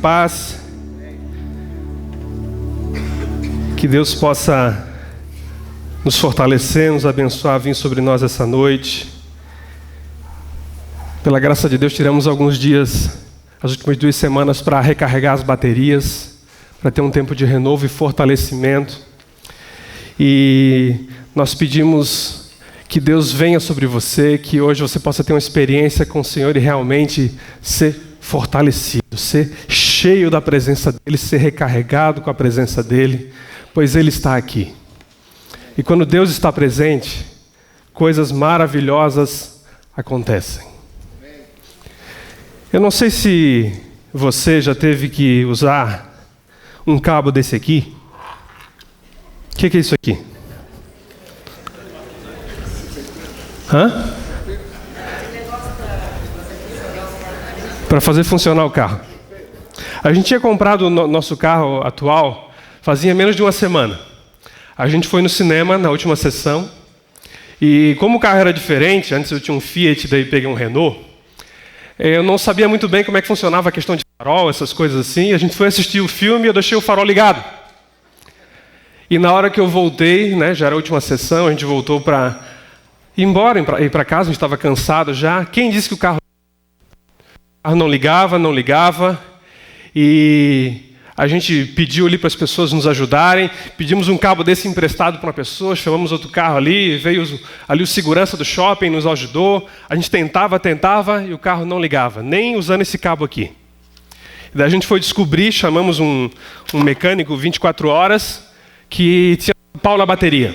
Paz. Que Deus possa nos fortalecer, nos abençoar, vir sobre nós essa noite. Pela graça de Deus, tiramos alguns dias, as últimas 2 semanas, para recarregar as baterias, para ter um tempo de renovo e fortalecimento. E nós pedimos que Deus venha sobre você, que hoje você possa ter uma experiência com o Senhor e realmente ser fortalecido, ser cheio da presença dEle, ser recarregado com a presença dEle, pois Ele está aqui. E quando Deus está presente, coisas maravilhosas acontecem. Eu não sei se você já teve que usar um cabo desse aqui. O que é isso aqui? Para fazer funcionar o carro. A gente tinha comprado o nosso carro atual fazia menos de 1 semana. A gente foi no cinema na última sessão e como o carro era diferente, antes eu tinha um Fiat, daí peguei um Renault, eu não sabia muito bem como é que funcionava a questão de farol, essas coisas assim. A gente foi assistir o filme e eu deixei o farol ligado. E na hora que eu voltei, já era a última sessão, a gente voltou para ir embora, ir para casa, a gente estava cansado já. Quem disse que o carro não ligava, e a gente pediu ali para as pessoas nos ajudarem, pedimos um cabo desse emprestado para uma pessoa, chamamos outro carro ali, veio ali o segurança do shopping, nos ajudou, a gente tentava e o carro não ligava, nem usando esse cabo aqui. E daí a gente foi descobrir, chamamos um mecânico 24 horas, que tinha pau na bateria.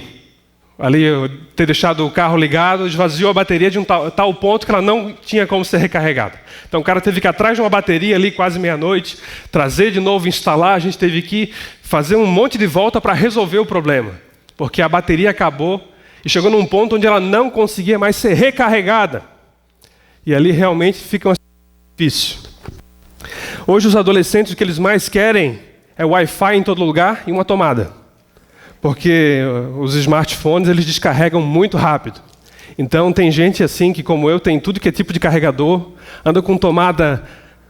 Ali eu ter deixado o carro ligado, esvaziou a bateria de um tal ponto que ela não tinha como ser recarregada. Então o cara teve que ir atrás de uma bateria ali quase meia-noite, trazer de novo, instalar, a gente teve que fazer um monte de volta para resolver o problema. Porque a bateria acabou e chegou num ponto onde ela não conseguia mais ser recarregada. E ali realmente fica difícil. Hoje os adolescentes o que eles mais querem é Wi-Fi em todo lugar e uma tomada. Porque os smartphones, eles descarregam muito rápido. Então, tem gente assim que, como eu, tem tudo que é tipo de carregador, anda com tomada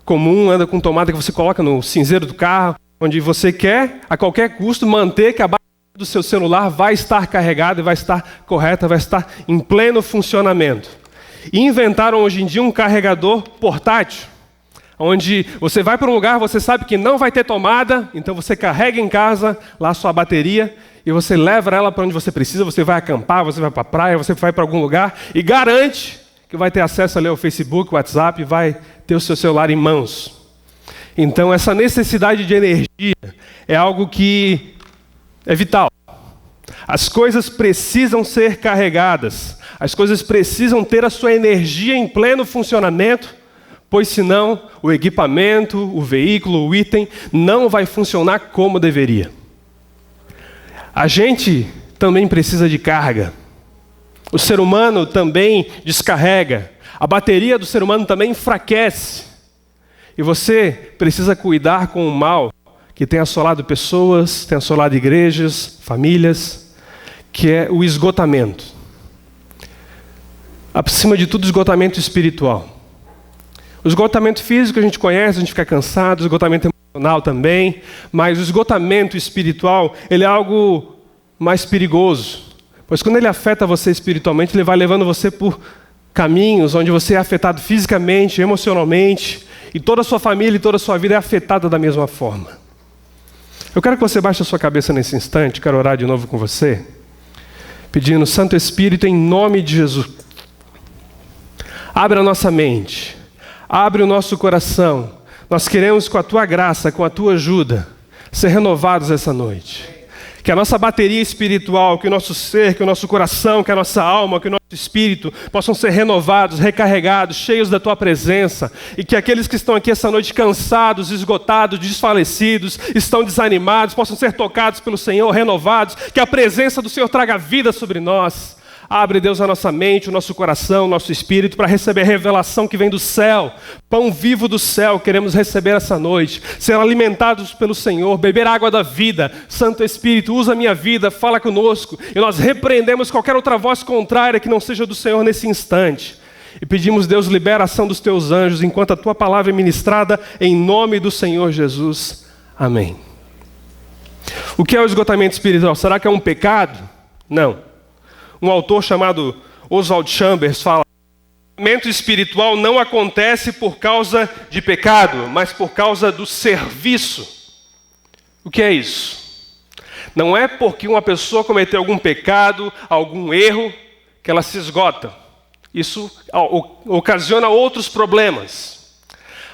comum, anda com tomada que você coloca no cinzeiro do carro, onde você quer, a qualquer custo, manter que a bateria do seu celular vai estar carregada e vai estar correta, vai estar em pleno funcionamento. E inventaram hoje em dia um carregador portátil, onde você vai para um lugar, você sabe que não vai ter tomada, então você carrega em casa lá a sua bateria, e você leva ela para onde você precisa, você vai acampar, você vai para a praia, você vai para algum lugar e garante que vai ter acesso ali ao Facebook, WhatsApp, vai ter o seu celular em mãos. Então essa necessidade de energia é algo que é vital. As coisas precisam ser carregadas, as coisas precisam ter a sua energia em pleno funcionamento, pois senão o equipamento, o veículo, o item não vai funcionar como deveria. A gente também precisa de carga. O ser humano também descarrega. A bateria do ser humano também enfraquece. E você precisa cuidar com o mal que tem assolado pessoas, tem assolado igrejas, famílias, que é o esgotamento. Acima de tudo, esgotamento espiritual. O esgotamento físico a gente conhece, a gente fica cansado, o esgotamento emocional também, mas o esgotamento espiritual, ele é algo mais perigoso, pois quando ele afeta você espiritualmente, ele vai levando você por caminhos onde você é afetado fisicamente, emocionalmente, e toda a sua família e toda a sua vida é afetada da mesma forma. Eu quero que você baixe a sua cabeça nesse instante, quero orar de novo com você, pedindo, Santo Espírito, em nome de Jesus, abre a nossa mente, abre o nosso coração. Nós queremos, com a Tua graça, com a Tua ajuda, ser renovados essa noite. Que a nossa bateria espiritual, que o nosso ser, que o nosso coração, que a nossa alma, que o nosso espírito possam ser renovados, recarregados, cheios da Tua presença. E que aqueles que estão aqui essa noite cansados, esgotados, desfalecidos, estão desanimados, possam ser tocados pelo Senhor, renovados. Que a presença do Senhor traga vida sobre nós. Abre, Deus, a nossa mente, o nosso coração, o nosso espírito, para receber a revelação que vem do céu. Pão vivo do céu, queremos receber essa noite. Ser alimentados pelo Senhor, beber água da vida. Santo Espírito, usa a minha vida, fala conosco. E nós repreendemos qualquer outra voz contrária que não seja do Senhor nesse instante. E pedimos, Deus, liberação dos teus anjos enquanto a tua palavra é ministrada em nome do Senhor Jesus. Amém. O que é o esgotamento espiritual? Será que é um pecado? Não. Um autor chamado Oswald Chambers fala: o esgotamento espiritual não acontece por causa de pecado, mas por causa do serviço. O que é isso? Não é porque uma pessoa cometeu algum pecado, algum erro, que ela se esgota. Isso ocasiona outros problemas.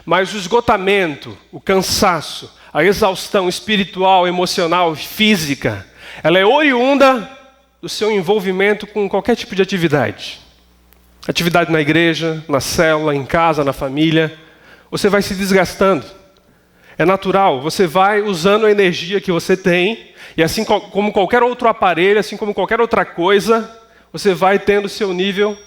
Mas o esgotamento, o cansaço, a exaustão espiritual, emocional, física, ela é oriunda do seu envolvimento com qualquer tipo de atividade. Atividade na igreja, na célula, em casa, na família. Você vai se desgastando. É natural, você vai usando a energia que você tem, e assim como qualquer outro aparelho, assim como qualquer outra coisa, você vai tendo seu nível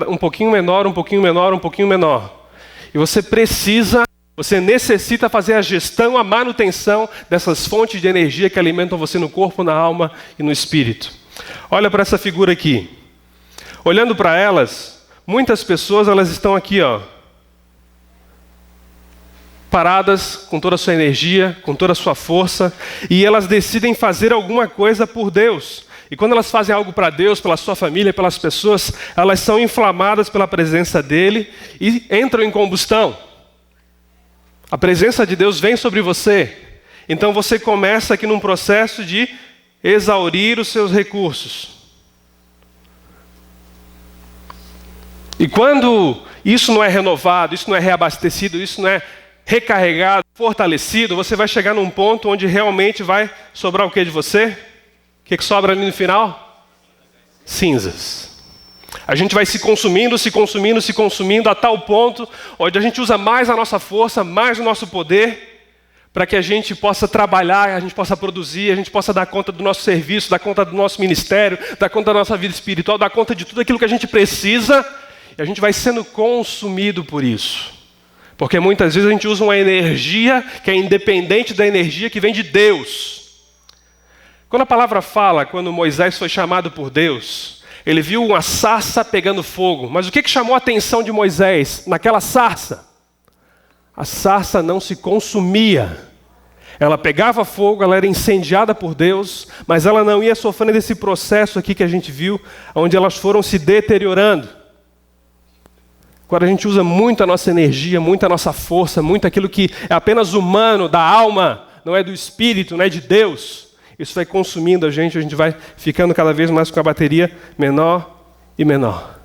um pouquinho menor, um pouquinho menor, um pouquinho menor. E você necessita fazer a gestão, a manutenção dessas fontes de energia que alimentam você no corpo, na alma e no espírito. Olha para essa figura aqui. Olhando para elas, muitas pessoas elas estão aqui, paradas com toda a sua energia, com toda a sua força, e elas decidem fazer alguma coisa por Deus. E quando elas fazem algo para Deus, pela sua família, pelas pessoas, elas são inflamadas pela presença dele e entram em combustão. A presença de Deus vem sobre você. Então você começa aqui num processo de exaurir os seus recursos. E quando isso não é renovado, isso não é reabastecido, isso não é recarregado, fortalecido, você vai chegar num ponto onde realmente vai sobrar o que de você? O que sobra ali no final? Cinzas. A gente vai se consumindo a tal ponto onde a gente usa mais a nossa força, mais o nosso poder, para que a gente possa trabalhar, a gente possa produzir, a gente possa dar conta do nosso serviço, dar conta do nosso ministério, dar conta da nossa vida espiritual, dar conta de tudo aquilo que a gente precisa, e a gente vai sendo consumido por isso. Porque muitas vezes a gente usa uma energia que é independente da energia que vem de Deus. Quando a palavra fala, quando Moisés foi chamado por Deus, ele viu uma sarça pegando fogo. Mas o que chamou a atenção de Moisés naquela sarça? A sarça não se consumia. Ela pegava fogo, ela era incendiada por Deus, mas ela não ia sofrendo desse processo aqui que a gente viu, onde elas foram se deteriorando. Quando a gente usa muito a nossa energia, muito a nossa força, muito aquilo que é apenas humano, da alma, não é do espírito, não é de Deus, isso vai consumindo a gente vai ficando cada vez mais com a bateria menor e menor.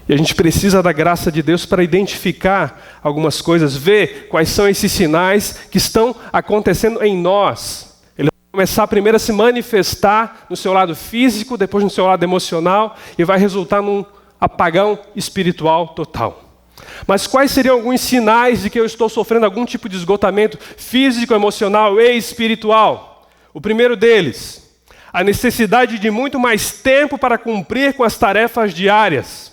E a gente precisa da graça de Deus para identificar algumas coisas, ver quais são esses sinais que estão acontecendo em nós. Ele vai começar primeiro a se manifestar no seu lado físico, depois no seu lado emocional, e vai resultar num apagão espiritual total. Mas quais seriam alguns sinais de que eu estou sofrendo algum tipo de esgotamento físico, emocional e espiritual? O primeiro deles, a necessidade de muito mais tempo para cumprir com as tarefas diárias.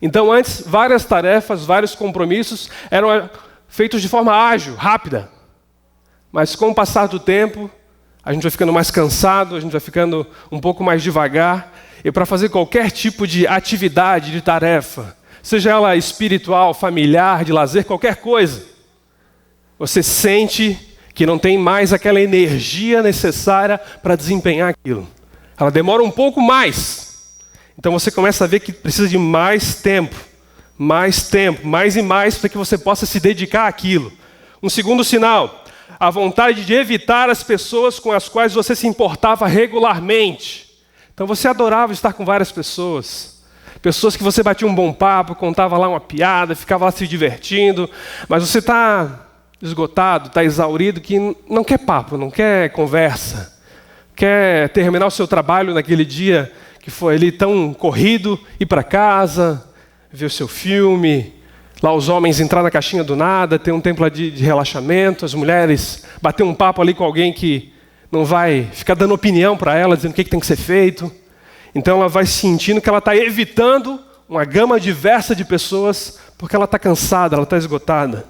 Então antes, várias tarefas, vários compromissos eram feitos de forma ágil, rápida. Mas com o passar do tempo, a gente vai ficando mais cansado, a gente vai ficando um pouco mais devagar. E para fazer qualquer tipo de atividade, de tarefa, seja ela espiritual, familiar, de lazer, qualquer coisa, você sente que não tem mais aquela energia necessária para desempenhar aquilo. Ela demora um pouco mais. Então você começa a ver que precisa de mais tempo, mais e mais, para que você possa se dedicar àquilo. Um segundo sinal, a vontade de evitar as pessoas com as quais você se importava regularmente. Então você adorava estar com várias pessoas que você batia um bom papo, contava lá uma piada, ficava lá se divertindo, mas você está esgotado, está exaurido, que não quer papo, não quer conversa, quer terminar o seu trabalho naquele dia que foi ali tão corrido, ir para casa, ver o seu filme, lá os homens entrar na caixinha do nada, ter um tempo lá de relaxamento, as mulheres bater um papo ali com alguém que não vai ficar dando opinião para ela, dizendo o que tem que ser feito. Então ela vai sentindo que ela está evitando uma gama diversa de pessoas, porque ela está cansada, ela está esgotada.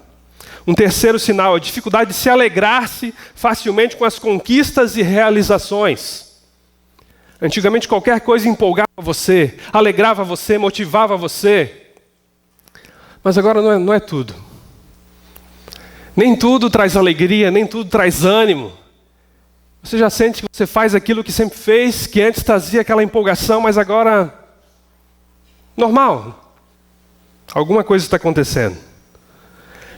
Um terceiro sinal, a dificuldade de se alegrar-se facilmente com as conquistas e realizações. Antigamente qualquer coisa empolgava você, alegrava você, motivava você. Mas agora não é tudo. Nem tudo traz alegria, nem tudo traz ânimo. Você já sente que você faz aquilo que sempre fez, que antes trazia aquela empolgação, mas agora, normal. Alguma coisa está acontecendo.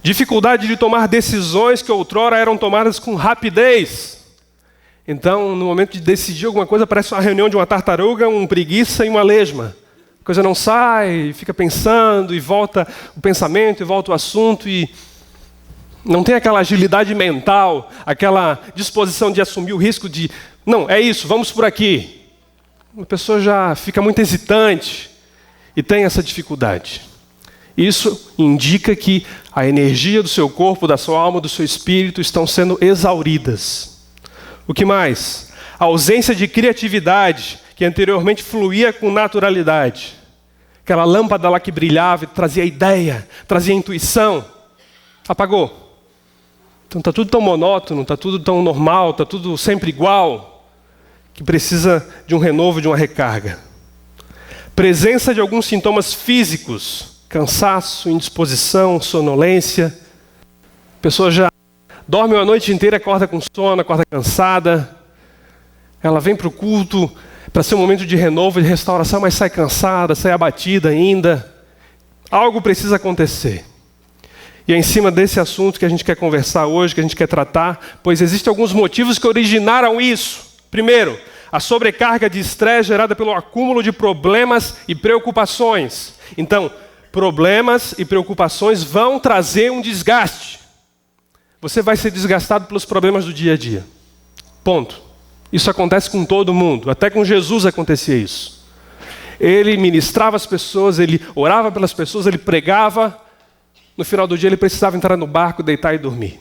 Dificuldade de tomar decisões que outrora eram tomadas com rapidez. Então, no momento de decidir alguma coisa, parece uma reunião de uma tartaruga, uma preguiça e uma lesma. A coisa não sai, fica pensando, e volta o pensamento, e volta o assunto, e não tem aquela agilidade mental, aquela disposição de assumir o risco de, não, é isso, vamos por aqui. A pessoa já fica muito hesitante e tem essa dificuldade. Isso indica que a energia do seu corpo, da sua alma, do seu espírito estão sendo exauridas. O que mais? A ausência de criatividade, que anteriormente fluía com naturalidade. Aquela lâmpada lá que brilhava e trazia ideia, trazia intuição, apagou. Então está tudo tão monótono, está tudo tão normal, está tudo sempre igual, que precisa de um renovo, de uma recarga. Presença de alguns sintomas físicos, cansaço, indisposição, sonolência. A pessoa já dorme uma noite inteira, acorda com sono, acorda cansada. Ela vem para o culto para ser um momento de renovo, de restauração, mas sai cansada, sai abatida ainda. Algo precisa acontecer. E é em cima desse assunto que a gente quer conversar hoje, que a gente quer tratar, pois existem alguns motivos que originaram isso. Primeiro, a sobrecarga de estresse gerada pelo acúmulo de problemas e preocupações. Então, problemas e preocupações vão trazer um desgaste. Você vai ser desgastado pelos problemas do dia a dia. Ponto. Isso acontece com todo mundo. Até com Jesus acontecia isso. Ele ministrava as pessoas, ele orava pelas pessoas, ele pregava. No final do dia ele precisava entrar no barco, deitar e dormir.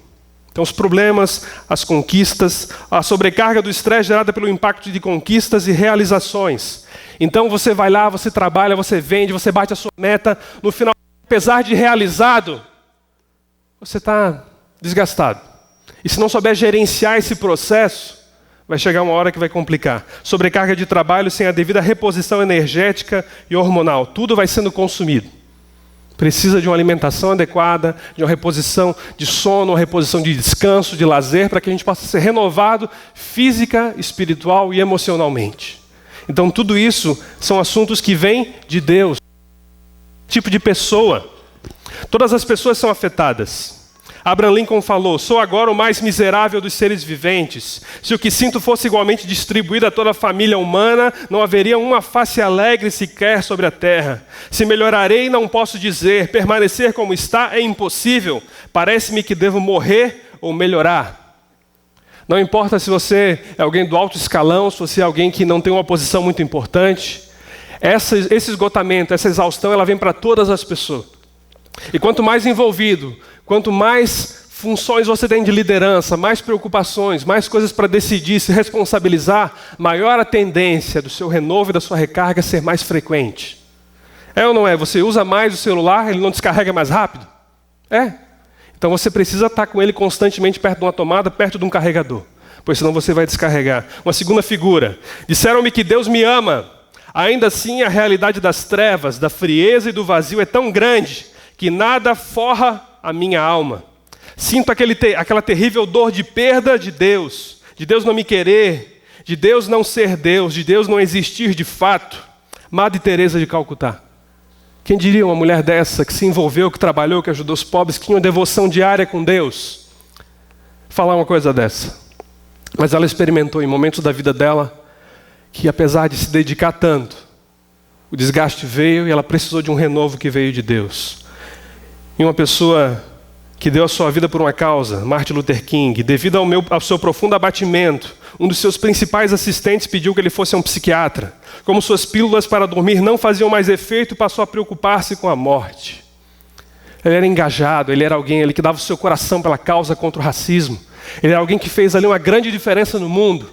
Então os problemas, as conquistas, a sobrecarga do estresse gerada pelo impacto de conquistas e realizações. Então você vai lá, você trabalha, você vende, você bate a sua meta. No final, apesar de realizado, você está desgastado. E se não souber gerenciar esse processo, vai chegar uma hora que vai complicar. Sobrecarga de trabalho sem a devida reposição energética e hormonal. Tudo vai sendo consumido. Precisa de uma alimentação adequada, de uma reposição de sono, uma reposição de descanso, de lazer, para que a gente possa ser renovado física, espiritual e emocionalmente. Então tudo isso são assuntos que vêm de Deus. Tipo de pessoa. Todas as pessoas são afetadas. Abraham Lincoln falou: sou agora o mais miserável dos seres viventes. Se o que sinto fosse igualmente distribuído a toda a família humana, não haveria uma face alegre sequer sobre a terra. Se melhorarei, não posso dizer. Permanecer como está é impossível. Parece-me que devo morrer ou melhorar. Não importa se você é alguém do alto escalão, se você é alguém que não tem uma posição muito importante. Esse esgotamento, essa exaustão, ela vem para todas as pessoas. E quanto mais envolvido, quanto mais funções você tem de liderança, mais preocupações, mais coisas para decidir, se responsabilizar, maior a tendência do seu renovo e da sua recarga ser mais frequente. É ou não é? Você usa mais o celular, ele não descarrega mais rápido? É. Então você precisa estar com ele constantemente perto de uma tomada, perto de um carregador, pois senão você vai descarregar. Uma segunda figura: disseram-me que Deus me ama. Ainda assim, a realidade das trevas, da frieza e do vazio é tão grande que nada forra a minha alma. Sinto aquela terrível dor de perda de Deus não me querer, de Deus não ser Deus, de Deus não existir de fato. Madre Teresa de Calcutá. Quem diria uma mulher dessa, que se envolveu, que trabalhou, que ajudou os pobres, que tinha uma devoção diária com Deus, falar uma coisa dessa? Mas ela experimentou em momentos da vida dela que, apesar de se dedicar tanto, o desgaste veio e ela precisou de um renovo que veio de Deus. E uma pessoa que deu a sua vida por uma causa, Martin Luther King, devido ao seu profundo abatimento, um dos seus principais assistentes pediu que ele fosse um psiquiatra. Como suas pílulas para dormir não faziam mais efeito, passou a preocupar-se com a morte. Ele era engajado, ele era alguém que dava o seu coração pela causa contra o racismo. Ele era alguém que fez ali uma grande diferença no mundo.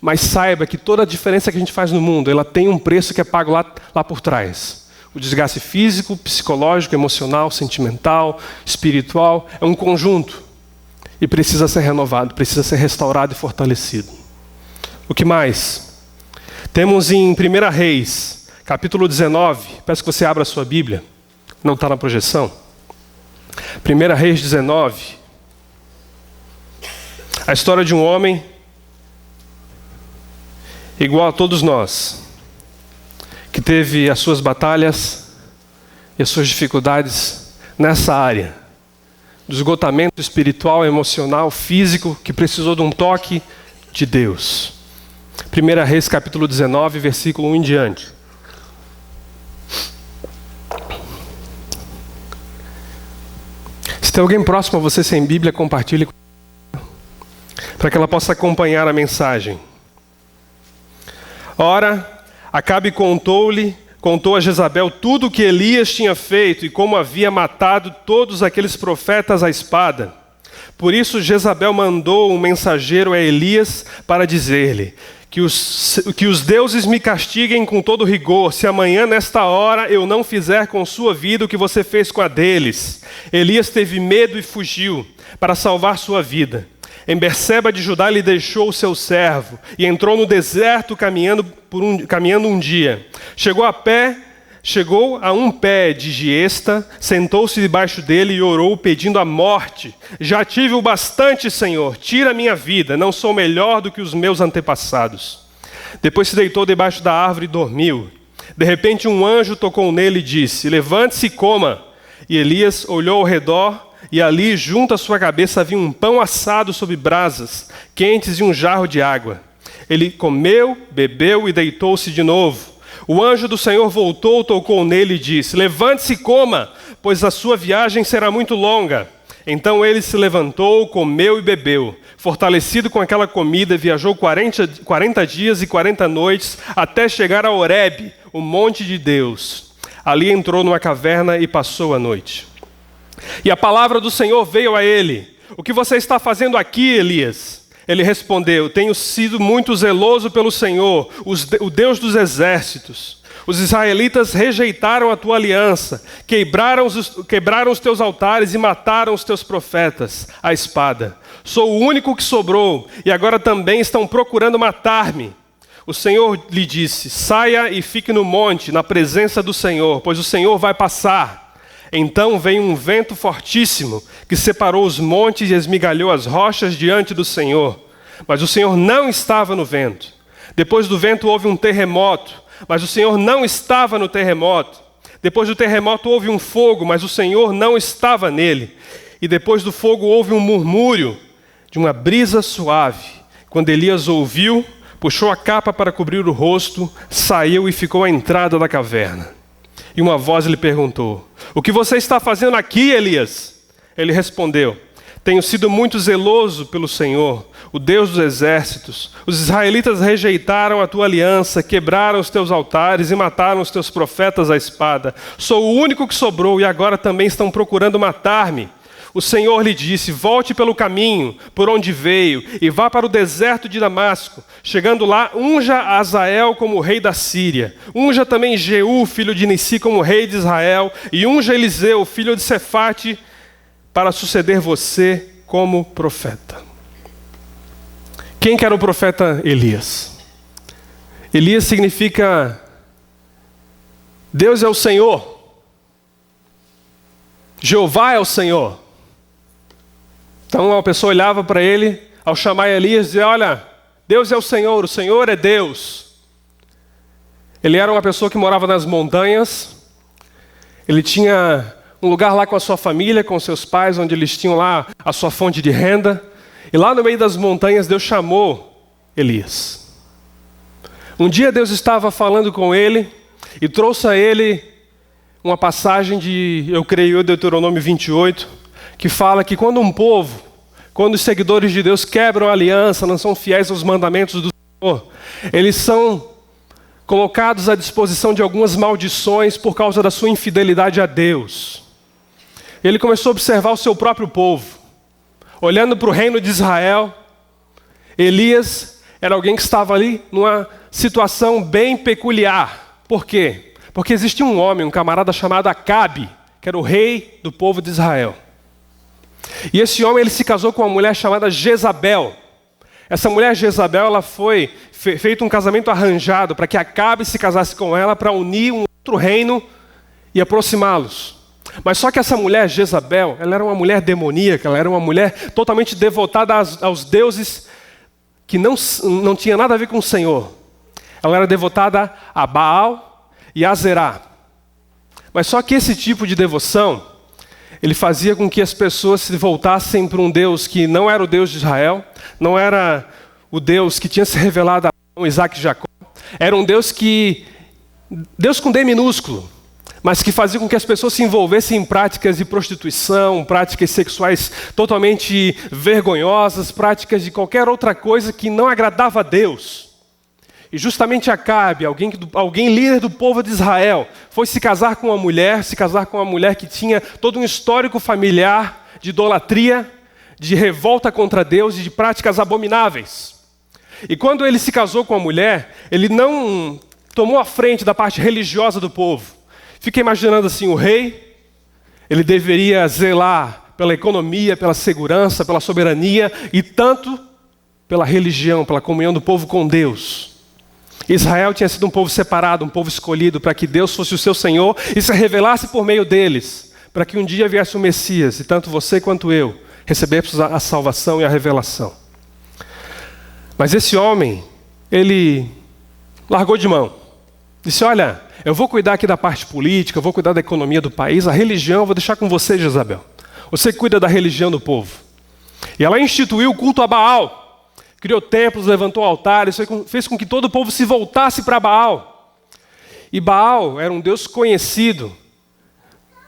Mas saiba que toda a diferença que a gente faz no mundo, ela tem um preço que é pago lá por trás. O desgaste físico, psicológico, emocional, sentimental, espiritual, é um conjunto. E precisa ser renovado, precisa ser restaurado e fortalecido. O que mais? Temos em 1 Reis, capítulo 19, peço que você abra a sua Bíblia, não está na projeção. 1 Reis 19. A história de um homem igual a todos nós, que teve as suas batalhas e as suas dificuldades nessa área, do esgotamento espiritual, emocional, físico, que precisou de um toque de Deus. 1 Reis capítulo 19, versículo 1 em diante. Se tem alguém próximo a você sem Bíblia, compartilhe com ela, para que ela possa acompanhar a mensagem. Ora, Acabe contou a Jezabel tudo o que Elias tinha feito e como havia matado todos aqueles profetas à espada. Por isso Jezabel mandou um mensageiro a Elias para dizer-lhe: que os deuses me castiguem com todo rigor, se amanhã nesta hora eu não fizer com sua vida o que você fez com a deles. Elias teve medo e fugiu para salvar sua vida. Em Berseba de Judá ele deixou o seu servo e entrou no deserto caminhando um dia. Chegou a um pé de giesta, sentou-se debaixo dele e orou pedindo a morte. Já tive o bastante, Senhor, tira a minha vida, não sou melhor do que os meus antepassados. Depois se deitou debaixo da árvore e dormiu. De repente um anjo tocou nele e disse: levante-se e coma. E Elias olhou ao redor e ali junto à sua cabeça havia um pão assado sobre brasas quentes e um jarro de água. Ele comeu, bebeu e deitou-se de novo. O anjo do Senhor voltou, tocou nele e disse: levante-se e coma, pois a sua viagem será muito longa. Então ele se levantou, comeu e bebeu. Fortalecido com aquela comida, viajou 40 dias e 40 noites até chegar a Horebe, o monte de Deus. Ali entrou numa caverna e passou a noite. E a palavra do Senhor veio a ele: o que você está fazendo aqui, Elias? Ele respondeu: tenho sido muito zeloso pelo Senhor, o Deus dos exércitos. Os israelitas rejeitaram a tua aliança, quebraram os teus altares e mataram os teus profetas à espada. Sou o único que sobrou e agora também estão procurando matar-me. O Senhor lhe disse: saia e fique no monte, na presença do Senhor, pois o Senhor vai passar. Então veio um vento fortíssimo, que separou os montes e esmigalhou as rochas diante do Senhor. Mas o Senhor não estava no vento. Depois do vento houve um terremoto, mas o Senhor não estava no terremoto. Depois do terremoto houve um fogo, mas o Senhor não estava nele. E depois do fogo houve um murmúrio de uma brisa suave. Quando Elias ouviu, puxou a capa para cobrir o rosto, saiu e ficou à entrada da caverna. E uma voz lhe perguntou: o que você está fazendo aqui, Elias? Ele respondeu: tenho sido muito zeloso pelo Senhor, o Deus dos exércitos. Os israelitas rejeitaram a tua aliança, quebraram os teus altares e mataram os teus profetas à espada. Sou o único que sobrou e agora também estão procurando matar-me. O Senhor lhe disse: volte pelo caminho por onde veio e vá para o deserto de Damasco. Chegando lá, unja Azael como rei da Síria. Unja também Jeú, filho de Nissi, como rei de Israel. E unja Eliseu, filho de Sefate, para suceder você como profeta. Quem que era o profeta Elias? Elias significa Deus é o Senhor. Jeová é o Senhor. Então a pessoa olhava para ele, ao chamar Elias, dizia: olha, Deus é o Senhor é Deus. Ele era uma pessoa que morava nas montanhas, ele tinha um lugar lá com a sua família, com seus pais, onde eles tinham lá a sua fonte de renda. E lá no meio das montanhas Deus chamou Elias. Um dia Deus estava falando com ele e trouxe a ele uma passagem de, eu creio, Deuteronômio 28, que fala que quando um povo, quando os seguidores de Deus quebram a aliança, não são fiéis aos mandamentos do Senhor, eles são colocados à disposição de algumas maldições por causa da sua infidelidade a Deus. Ele começou a observar o seu próprio povo. Olhando para o reino de Israel, Elias era alguém que estava ali numa situação bem peculiar. Por quê? Porque existia um homem, um camarada chamado Acabe, que era o rei do povo de Israel. E esse homem ele se casou com uma mulher chamada Jezabel. Essa mulher Jezabel, ela foi feito um casamento arranjado para que Acabe se casasse com ela para unir um outro reino e aproximá-los. Mas só que essa mulher, Jezabel, ela era uma mulher demoníaca, ela era uma mulher totalmente devotada aos deuses que não tinha nada a ver com o Senhor. Ela era devotada a Baal e a Zerá. Mas só que esse tipo de devoção, ele fazia com que as pessoas se voltassem para um Deus que não era o Deus de Israel, não era o Deus que tinha se revelado a Abraão, Isaac e Jacó. Era um Deus com D minúsculo, mas que fazia com que as pessoas se envolvessem em práticas de prostituição, práticas sexuais totalmente vergonhosas, práticas de qualquer outra coisa que não agradava a Deus. E justamente Acabe, alguém líder do povo de Israel, foi se casar com uma mulher que tinha todo um histórico familiar de idolatria, de revolta contra Deus e de práticas abomináveis. E quando ele se casou com a mulher, ele não tomou a frente da parte religiosa do povo. Fica imaginando assim, o rei, ele deveria zelar pela economia, pela segurança, pela soberania e tanto pela religião, pela comunhão do povo com Deus. Israel tinha sido um povo separado, um povo escolhido para que Deus fosse o seu Senhor e se revelasse por meio deles, para que um dia viesse o Messias, e tanto você quanto eu recebêssemos a salvação e a revelação. Mas esse homem, ele largou de mão. Disse, olha, eu vou cuidar aqui da parte política, eu vou cuidar da economia do país, a religião eu vou deixar com você, Jezabel. Você cuida da religião do povo. E ela instituiu o culto a Baal. Criou templos, levantou altares, fez com que todo o povo se voltasse para Baal. E Baal era um Deus conhecido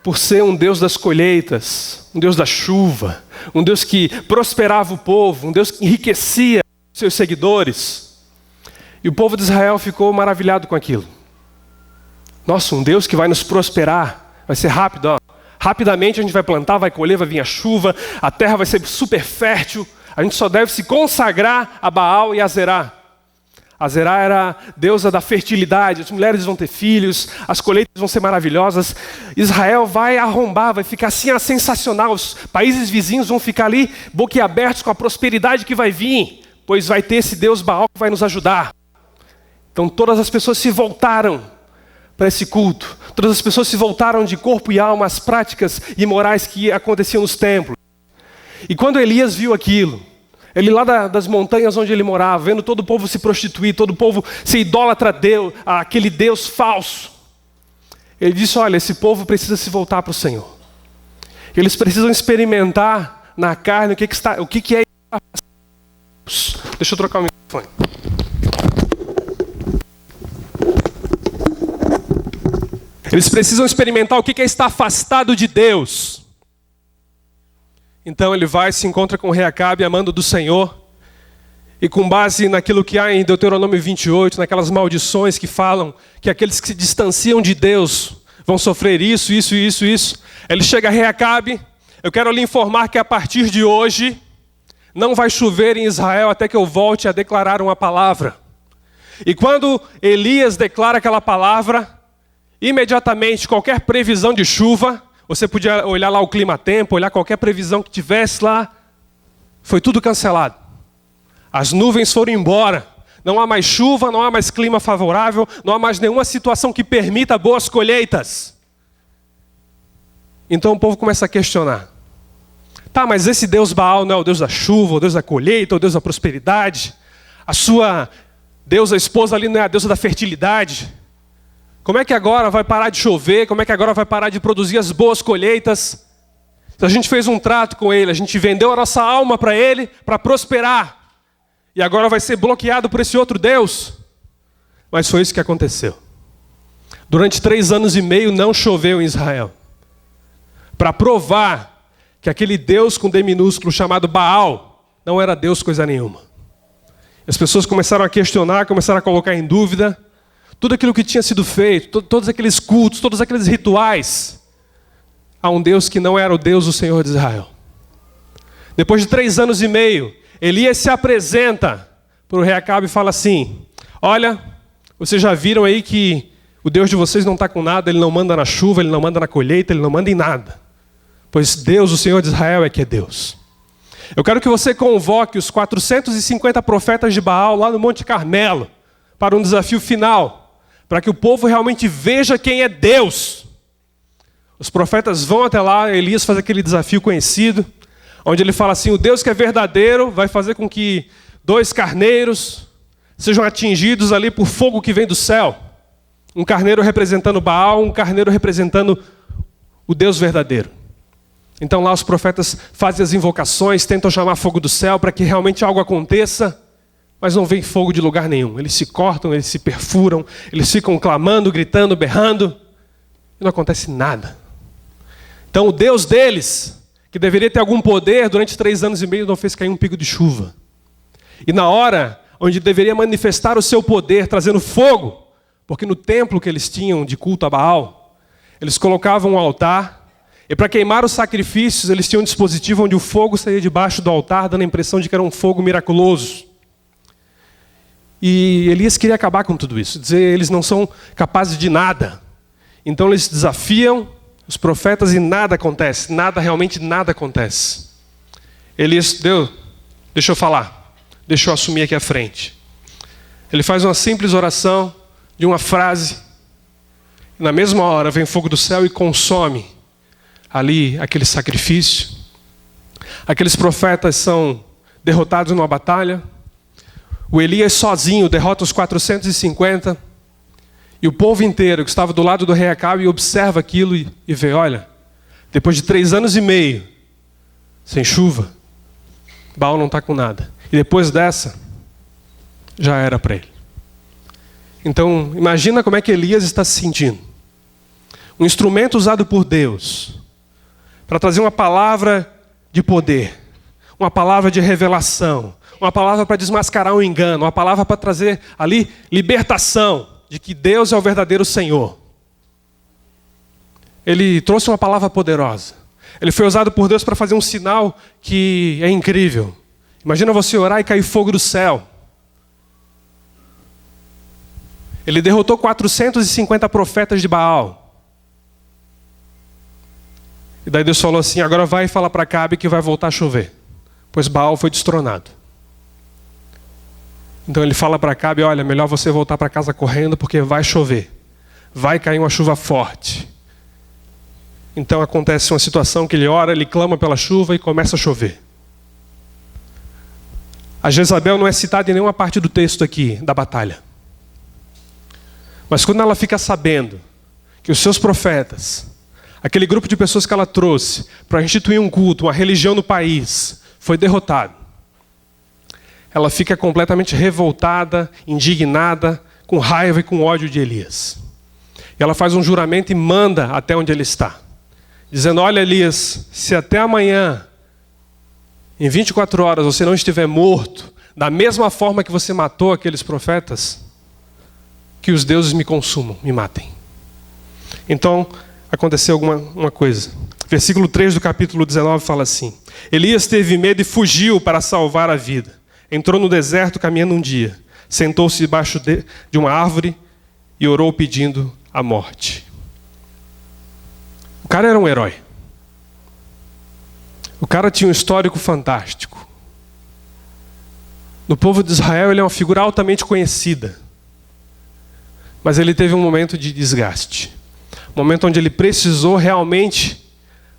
por ser um Deus das colheitas, um Deus da chuva, um Deus que prosperava o povo, um Deus que enriquecia seus seguidores. E o povo de Israel ficou maravilhado com aquilo. Nossa, um Deus que vai nos prosperar, vai ser rápido, ó. Rapidamente a gente vai plantar, vai colher, vai vir a chuva, a terra vai ser super fértil. A gente só deve se consagrar a Baal e a Zerá. A Zerá era a deusa da fertilidade, as mulheres vão ter filhos, as colheitas vão ser maravilhosas. Israel vai arrombar, vai ficar assim sensacional. Os países vizinhos vão ficar ali boquiabertos com a prosperidade que vai vir, pois vai ter esse Deus Baal que vai nos ajudar. Então todas as pessoas se voltaram para esse culto. Todas as pessoas se voltaram de corpo e alma às práticas imorais que aconteciam nos templos. E quando Elias viu aquilo, ele lá das montanhas onde ele morava, vendo todo o povo se prostituir, todo o povo se idólatra a Deus, aquele Deus falso, ele disse, olha, esse povo precisa se voltar para o Senhor. Eles precisam experimentar na carne o que é. Deixa eu trocar o microfone. Eles precisam experimentar o que é estar afastado de Deus. Então ele vai, se encontra com o rei Acabe, amando do Senhor. E com base naquilo que há em Deuteronômio 28, naquelas maldições que falam que aqueles que se distanciam de Deus vão sofrer isso. Ele chega a rei Acabe, eu quero lhe informar que a partir de hoje não vai chover em Israel até que eu volte a declarar uma palavra. E quando Elias declara aquela palavra, imediatamente qualquer previsão de chuva, você podia olhar lá o clima-tempo, olhar qualquer previsão que tivesse lá, foi tudo cancelado. As nuvens foram embora, não há mais chuva, não há mais clima favorável, não há mais nenhuma situação que permita boas colheitas. Então o povo começa a questionar. Tá, mas esse Deus Baal não é o Deus da chuva, o Deus da colheita, o Deus da prosperidade? A sua deusa esposa ali não é a deusa da fertilidade? Como é que agora vai parar de chover? Como é que agora vai parar de produzir as boas colheitas? A gente fez um trato com ele, a gente vendeu a nossa alma para ele, para prosperar. E agora vai ser bloqueado por esse outro Deus? Mas foi isso que aconteceu. Durante 3 anos e meio não choveu em Israel. Para provar que aquele Deus com D minúsculo chamado Baal não era Deus coisa nenhuma. As pessoas começaram a questionar, começaram a colocar em dúvida tudo aquilo que tinha sido feito, todos aqueles cultos, todos aqueles rituais, a um Deus que não era o Deus do Senhor de Israel. Depois de 3 anos e meio, Elias se apresenta para o rei Acabe e fala assim, olha, vocês já viram aí que o Deus de vocês não está com nada, ele não manda na chuva, ele não manda na colheita, ele não manda em nada. Pois Deus, o Senhor de Israel, é que é Deus. Eu quero que você convoque os 450 profetas de Baal lá no Monte Carmelo para um desafio final, para que o povo realmente veja quem é Deus. Os profetas vão até lá, Elias faz aquele desafio conhecido, onde ele fala assim, o Deus que é verdadeiro vai fazer com que 2 carneiros sejam atingidos ali por fogo que vem do céu. Um carneiro representando Baal, um carneiro representando o Deus verdadeiro. Então lá os profetas fazem as invocações, tentam chamar fogo do céu para que realmente algo aconteça, mas não vem fogo de lugar nenhum. Eles se cortam, eles se perfuram, eles ficam clamando, gritando, berrando, e não acontece nada. Então o Deus deles, que deveria ter algum poder, durante 3 anos e meio não fez cair um pingo de chuva. E na hora onde deveria manifestar o seu poder, trazendo fogo, porque no templo que eles tinham de culto a Baal, eles colocavam um altar, e para queimar os sacrifícios, eles tinham um dispositivo onde o fogo saía debaixo do altar, dando a impressão de que era um fogo miraculoso. E Elias queria acabar com tudo isso, dizer eles não são capazes de nada. Então eles desafiam os profetas e nada acontece, realmente nada acontece. Elias, deixa eu falar, deixa eu assumir aqui à frente. Ele faz uma simples oração de uma frase, e na mesma hora vem fogo do céu e consome ali aquele sacrifício. Aqueles profetas são derrotados numa batalha. O Elias sozinho derrota os 450. E o povo inteiro que estava do lado do rei Acabe observa aquilo e vê, olha, depois de 3 anos e meio, sem chuva, Baal não está com nada. E depois dessa, já era para ele. Então, imagina como é que Elias está se sentindo. Um instrumento usado por Deus para trazer uma palavra de poder, uma palavra de revelação, uma palavra para desmascarar um engano, uma palavra para trazer ali libertação de que Deus é o verdadeiro Senhor. Ele trouxe uma palavra poderosa. Ele foi usado por Deus para fazer um sinal que é incrível. Imagina você orar e cair fogo do céu. Ele derrotou 450 profetas de Baal. E daí Deus falou assim, agora vai falar para Acabe que vai voltar a chover. Pois Baal foi destronado. Então ele fala para Acabe, olha, melhor você voltar para casa correndo porque vai chover. Vai cair uma chuva forte. Então acontece uma situação que ele ora, ele clama pela chuva e começa a chover. A Jezabel não é citada em nenhuma parte do texto aqui, da batalha. Mas quando ela fica sabendo que os seus profetas, aquele grupo de pessoas que ela trouxe para instituir um culto, uma religião no país, foi derrotado, ela fica completamente revoltada, indignada, com raiva e com ódio de Elias. E ela faz um juramento e manda até onde ele está, dizendo, olha Elias, se até amanhã, em 24 horas, você não estiver morto, da mesma forma que você matou aqueles profetas, que os deuses me consumam, me matem. Então, aconteceu uma coisa. Versículo 3 do capítulo 19 fala assim, Elias teve medo e fugiu para salvar a vida. Entrou no deserto caminhando um dia, sentou-se debaixo de uma árvore e orou pedindo a morte. O cara era um herói. O cara tinha um histórico fantástico. No povo de Israel ele é uma figura altamente conhecida. Mas ele teve um momento de desgaste. Um momento onde ele precisou realmente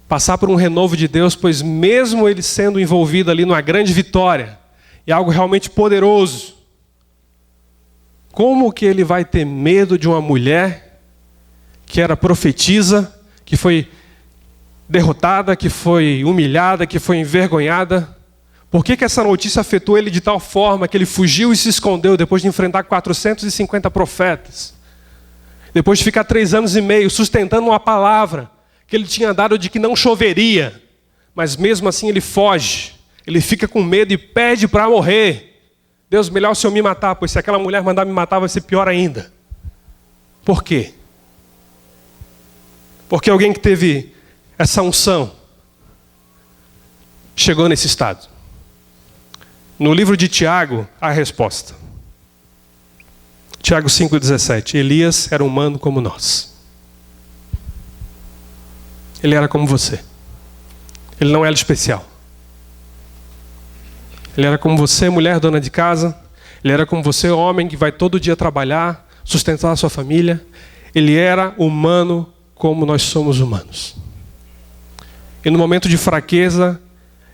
passar por um renovo de Deus, pois mesmo ele sendo envolvido ali numa grande vitória, e algo realmente poderoso, como que ele vai ter medo de uma mulher que era profetisa, que foi derrotada, que foi humilhada, que foi envergonhada? Por que essa notícia afetou ele de tal forma que ele fugiu e se escondeu depois de enfrentar 450 profetas? Depois de ficar 3 anos e meio sustentando uma palavra que ele tinha dado de que não choveria, mas mesmo assim ele foge, ele fica com medo e pede para morrer. Deus, melhor o Senhor me matar, pois se aquela mulher mandar me matar vai ser pior ainda. Por quê? Porque alguém que teve essa unção chegou nesse estado. No livro de Tiago, há a resposta. Tiago 5,17. Elias era humano como nós. Ele era como você. Ele não era especial. Ele era como você, mulher, dona de casa. Ele era como você, homem, que vai todo dia trabalhar, sustentar a sua família. Ele era humano como nós somos humanos. E no momento de fraqueza,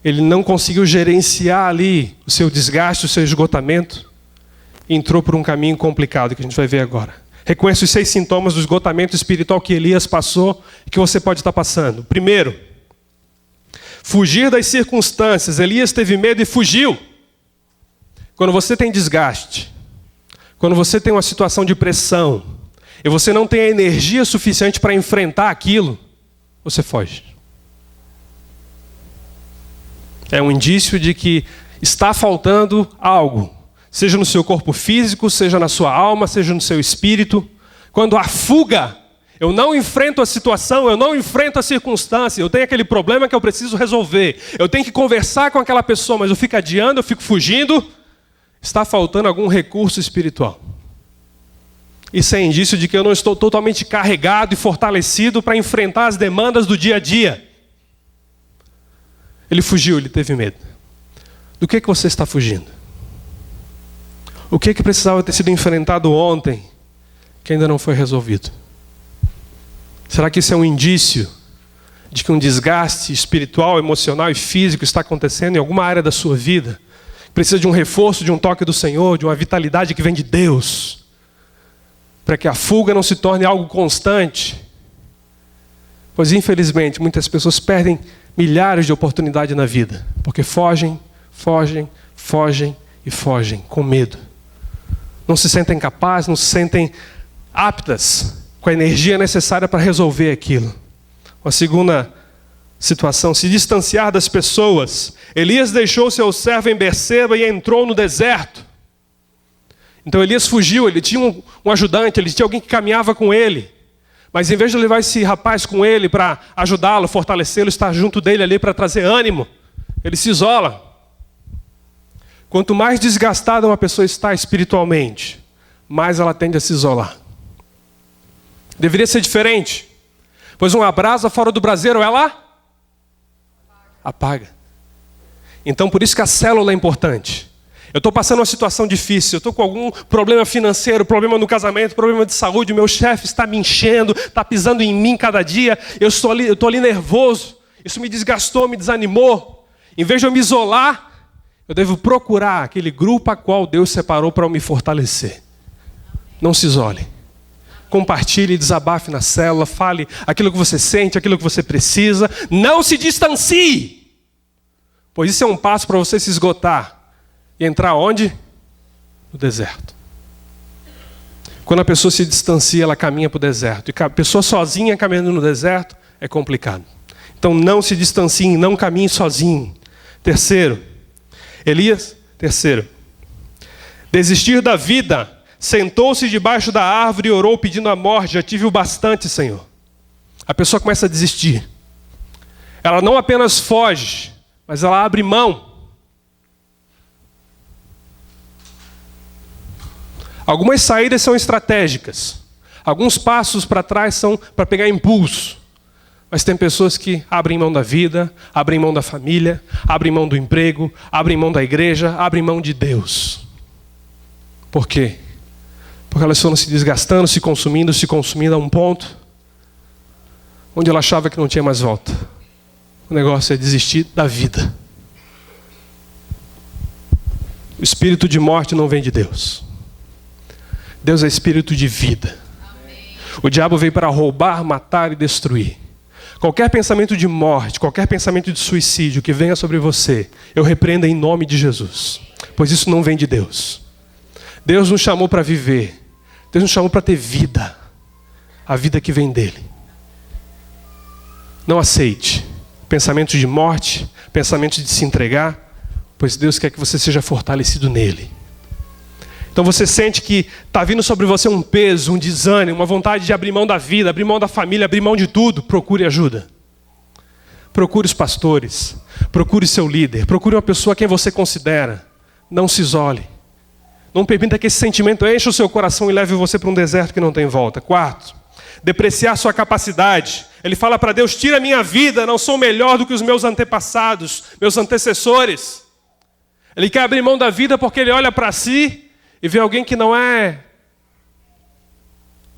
ele não conseguiu gerenciar ali o seu desgaste, o seu esgotamento, e entrou por um caminho complicado que a gente vai ver agora. Reconheça os 6 sintomas do esgotamento espiritual que Elias passou e que você pode estar passando. Primeiro, fugir das circunstâncias. Elias teve medo e fugiu. Quando você tem desgaste, quando você tem uma situação de pressão, e você não tem a energia suficiente para enfrentar aquilo, você foge. É um indício de que está faltando algo, seja no seu corpo físico, seja na sua alma, seja no seu espírito. Quando há fuga, eu não enfrento a situação, eu não enfrento a circunstância, eu tenho aquele problema que eu preciso resolver, eu tenho que conversar com aquela pessoa, mas eu fico adiando, eu fico fugindo, está faltando algum recurso espiritual. Isso é indício de que eu não estou totalmente carregado e fortalecido para enfrentar as demandas do dia a dia. Ele fugiu, ele teve medo. Do que você está fugindo? O que precisava ter sido enfrentado ontem, que ainda não foi resolvido? Será que isso é um indício de que um desgaste espiritual, emocional e físico está acontecendo em alguma área da sua vida? Precisa de um reforço, de um toque do Senhor, de uma vitalidade que vem de Deus, para que a fuga não se torne algo constante. Pois infelizmente muitas pessoas perdem milhares de oportunidades na vida, porque fogem e fogem com medo. Não se sentem capazes, não se sentem aptas com a energia necessária para resolver aquilo. Uma segunda situação, se distanciar das pessoas. Elias deixou seu servo em Berseba e entrou no deserto. Então Elias fugiu, ele tinha um ajudante, ele tinha alguém que caminhava com ele. Mas em vez de levar esse rapaz com ele para ajudá-lo, fortalecê-lo, estar junto dele ali para trazer ânimo, ele se isola. Quanto mais desgastada uma pessoa está espiritualmente, mais ela tende a se isolar. Deveria ser diferente, pois uma brasa fora do braseiro, ela apaga. Então por isso que a célula é importante. Eu estou passando uma situação difícil, eu estou com algum problema financeiro, problema no casamento, problema de saúde, o meu chefe está me enchendo, está pisando em mim cada dia, eu estou ali nervoso, isso me desgastou, me desanimou. Em vez de eu me isolar, eu devo procurar aquele grupo a qual Deus separou para eu me fortalecer. Não se isole. Compartilhe, desabafe na célula, fale aquilo que você sente, aquilo que você precisa. Não se distancie, pois isso é um passo para você se esgotar. E entrar onde? No deserto. Quando a pessoa se distancia, ela caminha para o deserto. E a pessoa sozinha caminhando no deserto é complicado. Então não se distancie, não caminhe sozinho. Terceiro, desistir da vida. Sentou-se debaixo da árvore e orou pedindo a morte. Já tive o bastante, Senhor. A pessoa começa a desistir. Ela não apenas foge, mas ela abre mão. Algumas saídas são estratégicas. Alguns passos para trás são para pegar impulso. Mas tem pessoas que abrem mão da vida, abrem mão da família, abrem mão do emprego, abrem mão da igreja, abrem mão de Deus. Por quê? Porque elas foram se desgastando, se consumindo a um ponto onde ela achava que não tinha mais volta. O negócio é desistir da vida. O espírito de morte não vem de Deus. Deus é espírito de vida. Amém. O diabo veio para roubar, matar e destruir. Qualquer pensamento de morte, qualquer pensamento de suicídio que venha sobre você, eu repreendo em nome de Jesus. Pois isso não vem de Deus. Deus nos chamou para viver. Deus nos chamou para ter vida. A vida que vem dele. Não aceite pensamentos de morte, pensamentos de se entregar, pois Deus quer que você seja fortalecido nele. Então você sente que está vindo sobre você um peso, um desânimo, uma vontade de abrir mão da vida, abrir mão da família, abrir mão de tudo. Procure ajuda. Procure os pastores. Procure seu líder. Procure uma pessoa a quem você considera. Não se isole. Não permita que esse sentimento encha o seu coração e leve você para um deserto que não tem volta. Quarto, depreciar sua capacidade. Ele fala para Deus: tira a minha vida, não sou melhor do que os meus antepassados, meus antecessores. Ele quer abrir mão da vida porque ele olha para si e vê alguém que não é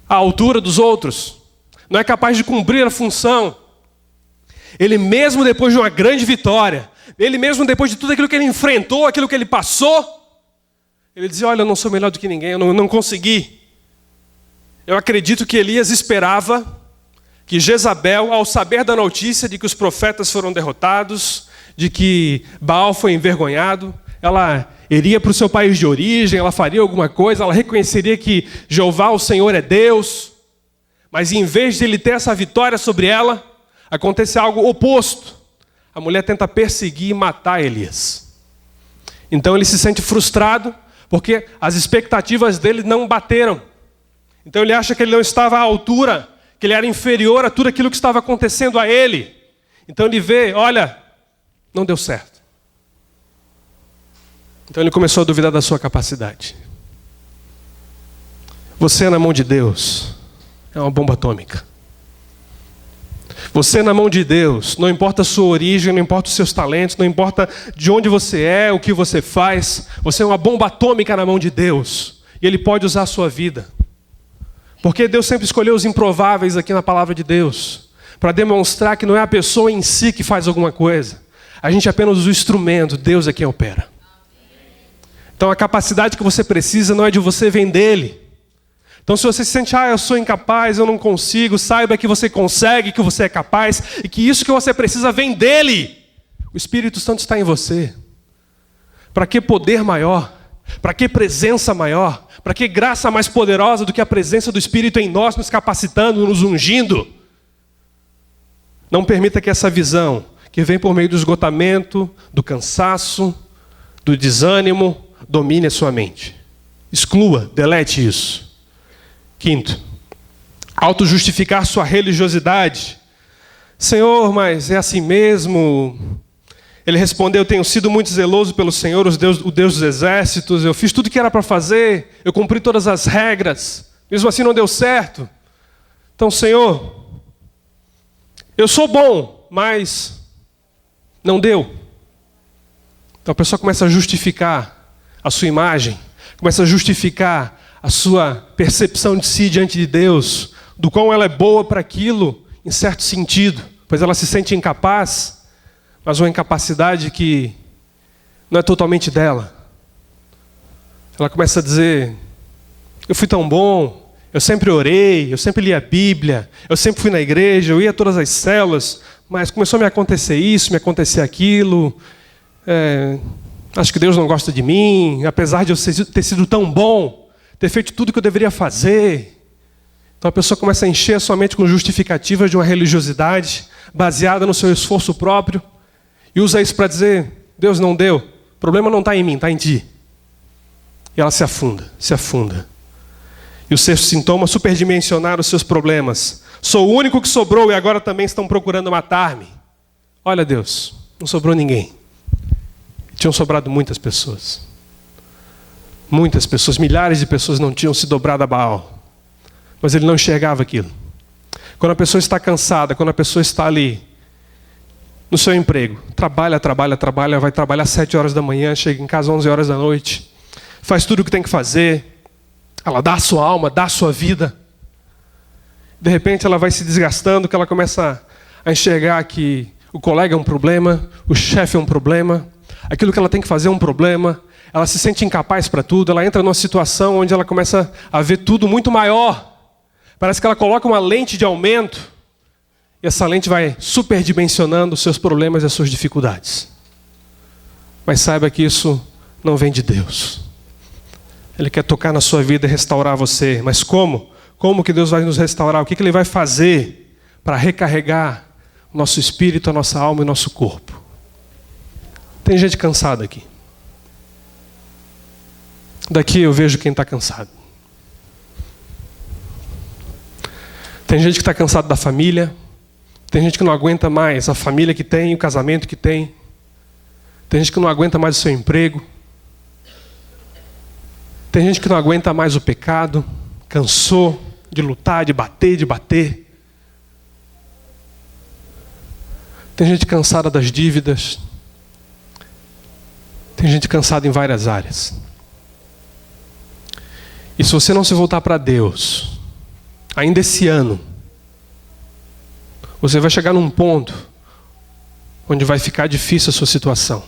à altura dos outros. não é capaz de cumprir a função. Ele mesmo depois de uma grande vitória, ele mesmo depois de tudo aquilo que ele enfrentou, aquilo que ele passou, ele dizia, olha, eu não sou melhor do que ninguém, eu não consegui. Eu acredito que Elias esperava que Jezabel, ao saber da notícia de que os profetas foram derrotados, de que Baal foi envergonhado, ela iria para o seu país de origem, ela faria alguma coisa, ela reconheceria que Jeová, o Senhor, é Deus, mas em vez de ele ter essa vitória sobre ela, acontece algo oposto. A mulher tenta perseguir e matar Elias. Então ele se sente frustrado, porque as expectativas dele não bateram. Então ele acha que ele não estava à altura, que ele era inferior a tudo aquilo que estava acontecendo a ele. Então ele vê, olha, não deu certo. Então ele começou a duvidar da sua capacidade. Você na mão de Deus é uma bomba atômica. Você na mão de Deus, não importa a sua origem, não importa os seus talentos, não importa de onde você é, o que você faz, você é uma bomba atômica na mão de Deus. E Ele pode usar a sua vida. Porque Deus sempre escolheu os improváveis aqui na palavra de Deus, para demonstrar que não é a pessoa em si que faz alguma coisa. A gente é apenas o instrumento, Deus é quem opera. Então a capacidade que você precisa não é de você, vem dEle. Então se você se sente, eu sou incapaz, eu não consigo, saiba que você consegue, que você é capaz, e que isso que você precisa vem dEle. O Espírito Santo está em você. Para que poder maior? Para que presença maior? Para que graça mais poderosa do que a presença do Espírito em nós, nos capacitando, nos ungindo? Não permita que essa visão, que vem por meio do esgotamento, do cansaço, do desânimo, domine a sua mente. Exclua, delete isso. Quinto, auto-justificar sua religiosidade. Senhor, mas é assim mesmo? Ele respondeu, eu tenho sido muito zeloso pelo Senhor, o Deus dos exércitos, eu fiz tudo o que era para fazer, eu cumpri todas as regras, mesmo assim não deu certo. Então, Senhor, eu sou bom, mas não deu. Então a pessoa começa a justificar a sua imagem, começa a justificar a sua percepção de si diante de Deus, do quão ela é boa para aquilo, em certo sentido, pois ela se sente incapaz, mas uma incapacidade que não é totalmente dela. Ela começa a dizer, eu fui tão bom, eu sempre orei, eu sempre li a Bíblia, eu sempre fui na igreja, eu ia a todas as células, mas começou a me acontecer isso, me acontecer aquilo, acho que Deus não gosta de mim, apesar de eu ter sido tão bom, ter feito tudo o que eu deveria fazer. Então a pessoa começa a encher a sua mente com justificativas de uma religiosidade baseada no seu esforço próprio, e usa isso para dizer, Deus não deu, o problema não está em mim, está em ti. E ela se afunda, se afunda. E o sexto sintoma, superdimensionar os seus problemas. Sou o único que sobrou e agora também estão procurando matar-me. Olha Deus, não sobrou ninguém. Tinham sobrado muitas pessoas. Muitas pessoas, milhares de pessoas não tinham se dobrado a Baal. Mas ele não enxergava aquilo. Quando a pessoa está cansada, quando a pessoa está ali, no seu emprego, trabalha, vai trabalhar 7 horas da manhã, chega em casa 11 horas da noite, faz tudo o que tem que fazer, ela dá a sua alma, dá a sua vida. De repente ela vai se desgastando, que ela começa a enxergar que o colega é um problema, o chefe é um problema, aquilo que ela tem que fazer é um problema, ela se sente incapaz para tudo, ela entra numa situação onde ela começa a ver tudo muito maior. Parece que ela coloca uma lente de aumento, e essa lente vai superdimensionando os seus problemas e as suas dificuldades. Mas saiba que isso não vem de Deus. Ele quer tocar na sua vida e restaurar você. Mas como? Como que Deus vai nos restaurar? O que Ele vai fazer para recarregar o nosso espírito, a nossa alma e o nosso corpo? Tem gente cansada aqui. Daqui eu vejo quem está cansado. Tem gente que está cansado da família. Tem gente que não aguenta mais a família que tem, o casamento que tem. Tem gente que não aguenta mais o seu emprego. Tem gente que não aguenta mais o pecado. Cansou de lutar, de bater. Tem gente cansada das dívidas. Tem gente cansada em várias áreas. E se você não se voltar para Deus, ainda esse ano, você vai chegar num ponto onde vai ficar difícil a sua situação.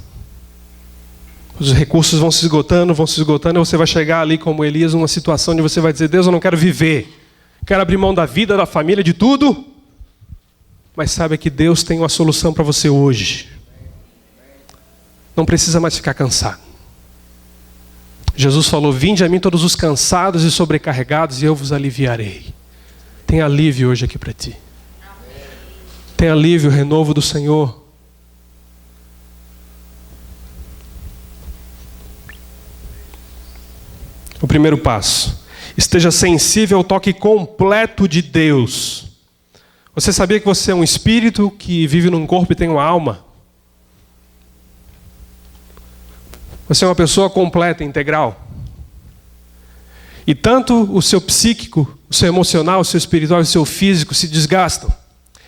Os recursos vão se esgotando, e você vai chegar ali como Elias, numa situação onde você vai dizer: Deus, eu não quero viver. Quero abrir mão da vida, da família, de tudo. Mas saiba que Deus tem uma solução para você hoje. Não precisa mais ficar cansado. Jesus falou: vinde a mim todos os cansados e sobrecarregados e eu vos aliviarei. Tem alívio hoje aqui para ti. Tem alívio, renovo do Senhor. O primeiro passo: esteja sensível ao toque completo de Deus. Você sabia que você é um espírito que vive num corpo e tem uma alma? Você é uma pessoa completa, integral. E tanto o seu psíquico, o seu emocional, o seu espiritual e o seu físico se desgastam.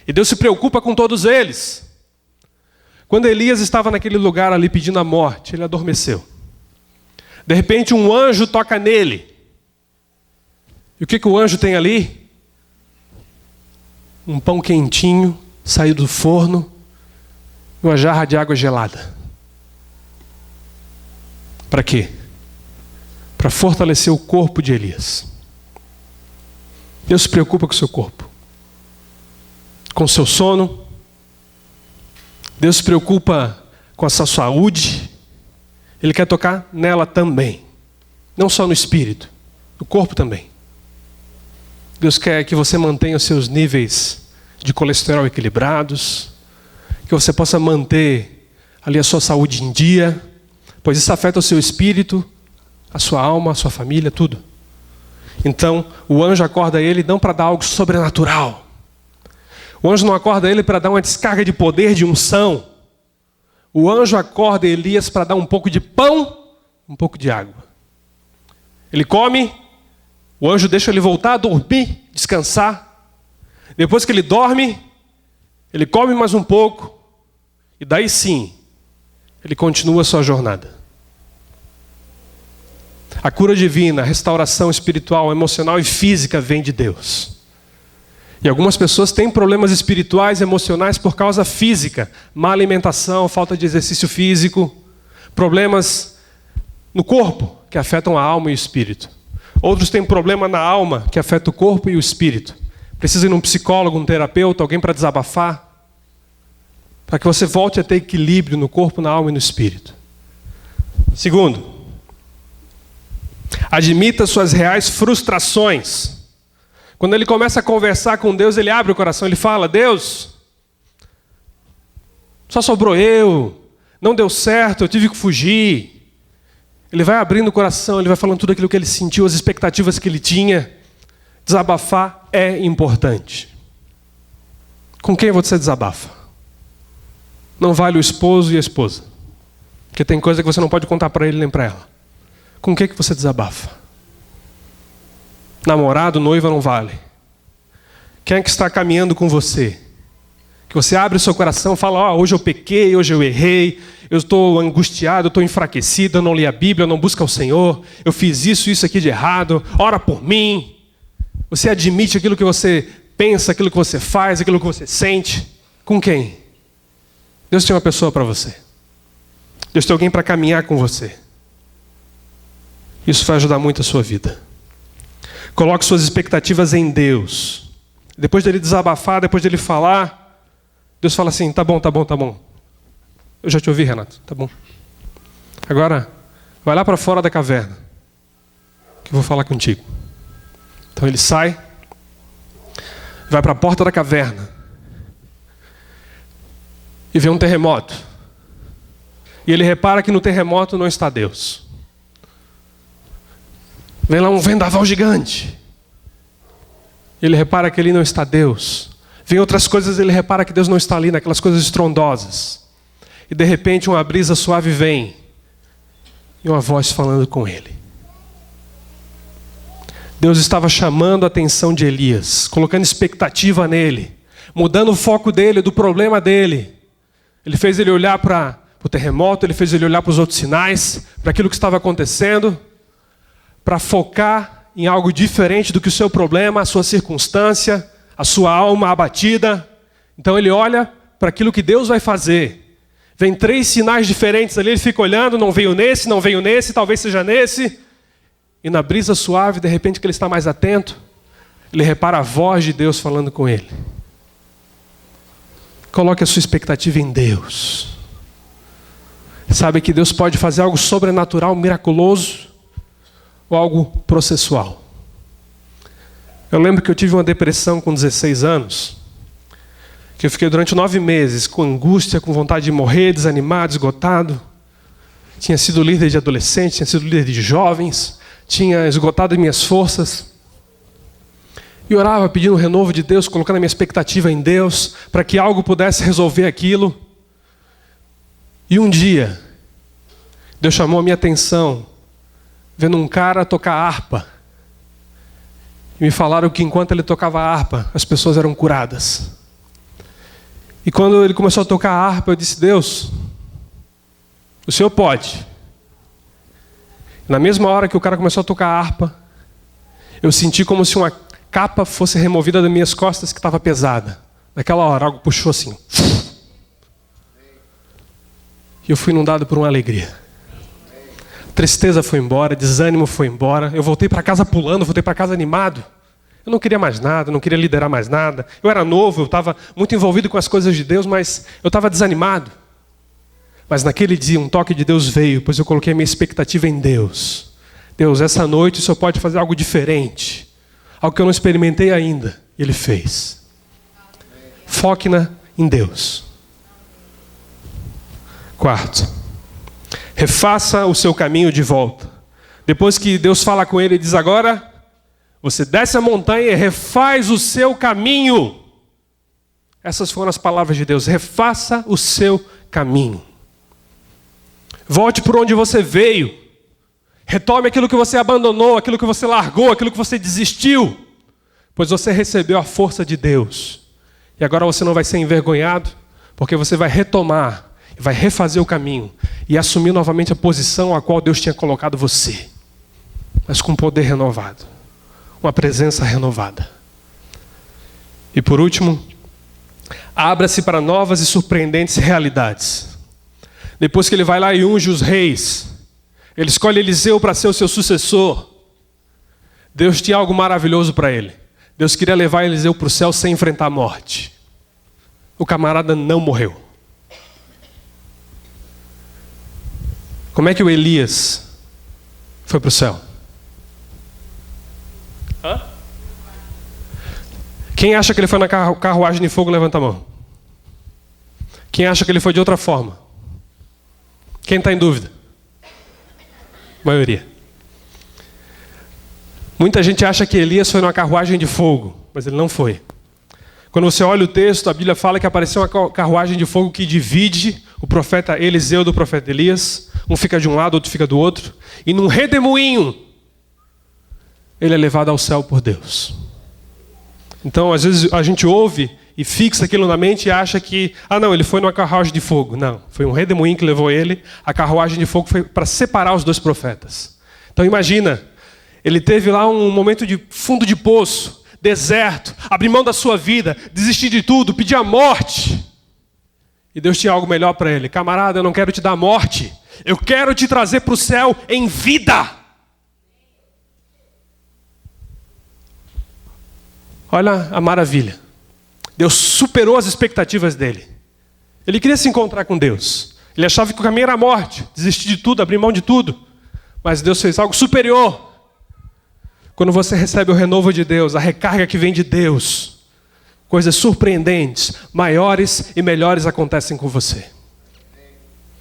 E Deus se preocupa com todos eles. Quando Elias estava naquele lugar ali pedindo a morte, ele adormeceu. De repente um anjo toca nele. E o que o anjo tem ali? Um pão quentinho, saído do forno, e uma jarra de água gelada. Para quê? Para fortalecer o corpo de Elias. Deus se preocupa com o seu corpo, com o seu sono. Deus se preocupa com a sua saúde. Ele quer tocar nela também. Não só no espírito, no corpo também. Deus quer que você mantenha os seus níveis de colesterol equilibrados, que você possa manter ali a sua saúde em dia, pois isso afeta o seu espírito, a sua alma, a sua família, tudo. Então, o anjo acorda ele não para dar algo sobrenatural. O anjo não acorda ele para dar uma descarga de poder, de unção. O anjo acorda Elias para dar um pouco de pão, um pouco de água. Ele come, o anjo deixa ele voltar a dormir, descansar. Depois que ele dorme, ele come mais um pouco, e daí sim, ele continua a sua jornada. A cura divina, a restauração espiritual, emocional e física vem de Deus. E algumas pessoas têm problemas espirituais e emocionais por causa física. Má alimentação, falta de exercício físico. Problemas no corpo, que afetam a alma e o espírito. Outros têm problema na alma, que afeta o corpo e o espírito. Precisa ir num psicólogo, um terapeuta, alguém para desabafar. Para que você volte a ter equilíbrio no corpo, na alma e no espírito. Segundo, admita suas reais frustrações. Quando ele começa a conversar com Deus, ele abre o coração, ele fala: Deus, só sobrou eu, não deu certo, eu tive que fugir. Ele vai abrindo o coração, ele vai falando tudo aquilo que ele sentiu, as expectativas que ele tinha. Desabafar é importante. Com quem você desabafa? Não vale o esposo e a esposa, porque tem coisa que você não pode contar para ele nem para ela. Com quem que você desabafa? Namorado, noiva não vale. Quem é que está caminhando com você? Que você abre o seu coração e fala: hoje eu pequei, hoje eu errei, eu estou angustiado, eu estou enfraquecido, eu não li a Bíblia, eu não busco ao Senhor, eu fiz isso aqui de errado, ora por mim. Você admite aquilo que você pensa, aquilo que você faz, aquilo que você sente. Com quem? Deus tem uma pessoa para você. Deus tem alguém para caminhar com você. Isso vai ajudar muito a sua vida. Coloque suas expectativas em Deus. Depois dele desabafar, depois dele falar, Deus fala assim: tá bom. Eu já te ouvi, Renato, tá bom. Agora, vai lá para fora da caverna, que eu vou falar contigo. Então ele sai, vai para a porta da caverna, e vê um terremoto. E ele repara que no terremoto não está Deus. Vem lá um vendaval gigante. Ele repara que ali não está Deus. Vem outras coisas, ele repara que Deus não está ali, naquelas coisas estrondosas. E de repente uma brisa suave vem. E uma voz falando com ele. Deus estava chamando a atenção de Elias, colocando expectativa nele, mudando o foco dele, do problema dele. Ele fez ele olhar para o terremoto, ele fez ele olhar para os outros sinais, para aquilo que estava acontecendo, para focar em algo diferente do que o seu problema, a sua circunstância, a sua alma abatida. Então ele olha para aquilo que Deus vai fazer. Vem 3 sinais diferentes ali, ele fica olhando, não veio nesse, talvez seja nesse. E na brisa suave, de repente que ele está mais atento, ele repara a voz de Deus falando com ele. Coloque a sua expectativa em Deus. Sabe que Deus pode fazer algo sobrenatural, miraculoso, ou algo processual. Eu lembro que eu tive uma depressão com 16 anos, que eu fiquei durante 9 meses com angústia, com vontade de morrer, desanimado, esgotado. Tinha sido líder de adolescentes, tinha sido líder de jovens, tinha esgotado as minhas forças. E orava pedindo o renovo de Deus, colocando a minha expectativa em Deus, para que algo pudesse resolver aquilo. E um dia, Deus chamou a minha atenção, vendo um cara tocar harpa. E me falaram que enquanto ele tocava a harpa, as pessoas eram curadas. E quando ele começou a tocar a harpa, eu disse: Deus, o Senhor pode. Na mesma hora que o cara começou a tocar a harpa, eu senti como se uma capa fosse removida das minhas costas que estava pesada. Naquela hora, algo puxou assim. E eu fui inundado por uma alegria. Tristeza foi embora, desânimo foi embora. Eu voltei para casa pulando, voltei para casa animado. Eu não queria mais nada, não queria liderar mais nada. Eu era novo, eu estava muito envolvido com as coisas de Deus, mas eu estava desanimado. Mas naquele dia um toque de Deus veio, pois eu coloquei a minha expectativa em Deus. Deus, essa noite o Senhor pode fazer algo diferente. Algo que eu não experimentei ainda. E Ele fez. Foque em Deus. 4. Refaça o seu caminho de volta. Depois que Deus fala com ele, ele diz: agora você desce a montanha e refaz o seu caminho. Essas foram as palavras de Deus. Refaça o seu caminho. Volte por onde você veio. Retome aquilo que você abandonou, aquilo que você largou, aquilo que você desistiu. Pois você recebeu a força de Deus. E agora você não vai ser envergonhado, porque você vai retomar, vai refazer o caminho e assumir novamente a posição a qual Deus tinha colocado você. Mas com poder renovado. Uma presença renovada. E por último, abra-se para novas e surpreendentes realidades. Depois que ele vai lá e unge os reis, ele escolhe Eliseu para ser o seu sucessor. Deus tinha algo maravilhoso para ele. Deus queria levar Eliseu para o céu sem enfrentar a morte. O camarada não morreu. Como é que o Elias foi para o céu? Hã? Quem acha que ele foi na carruagem de fogo, levanta a mão. Quem acha que ele foi de outra forma? Quem está em dúvida? Maioria. Muita gente acha que Elias foi numa carruagem de fogo, mas ele não foi. Quando você olha o texto, a Bíblia fala que apareceu uma carruagem de fogo que divide o profeta Eliseu do profeta Elias. Um fica de um lado, outro fica do outro. E num redemoinho, ele é levado ao céu por Deus. Então, às vezes, a gente ouve e fixa aquilo na mente e acha que, não, ele foi numa carruagem de fogo. Não, foi um redemoinho que levou ele. A carruagem de fogo foi para separar os dois profetas. Então, imagina, ele teve lá um momento de fundo de poço, deserto, abrir mão da sua vida, desistir de tudo, pedir a morte. E Deus tinha algo melhor para ele. Camarada, eu não quero te dar morte. Eu quero te trazer para o céu em vida. Olha a maravilha. Deus superou as expectativas dele. Ele queria se encontrar com Deus. Ele achava que o caminho era a morte, desistir de tudo, abrir mão de tudo. Mas Deus fez algo superior. Quando você recebe o renovo de Deus, a recarga que vem de Deus, coisas surpreendentes, maiores e melhores acontecem com você.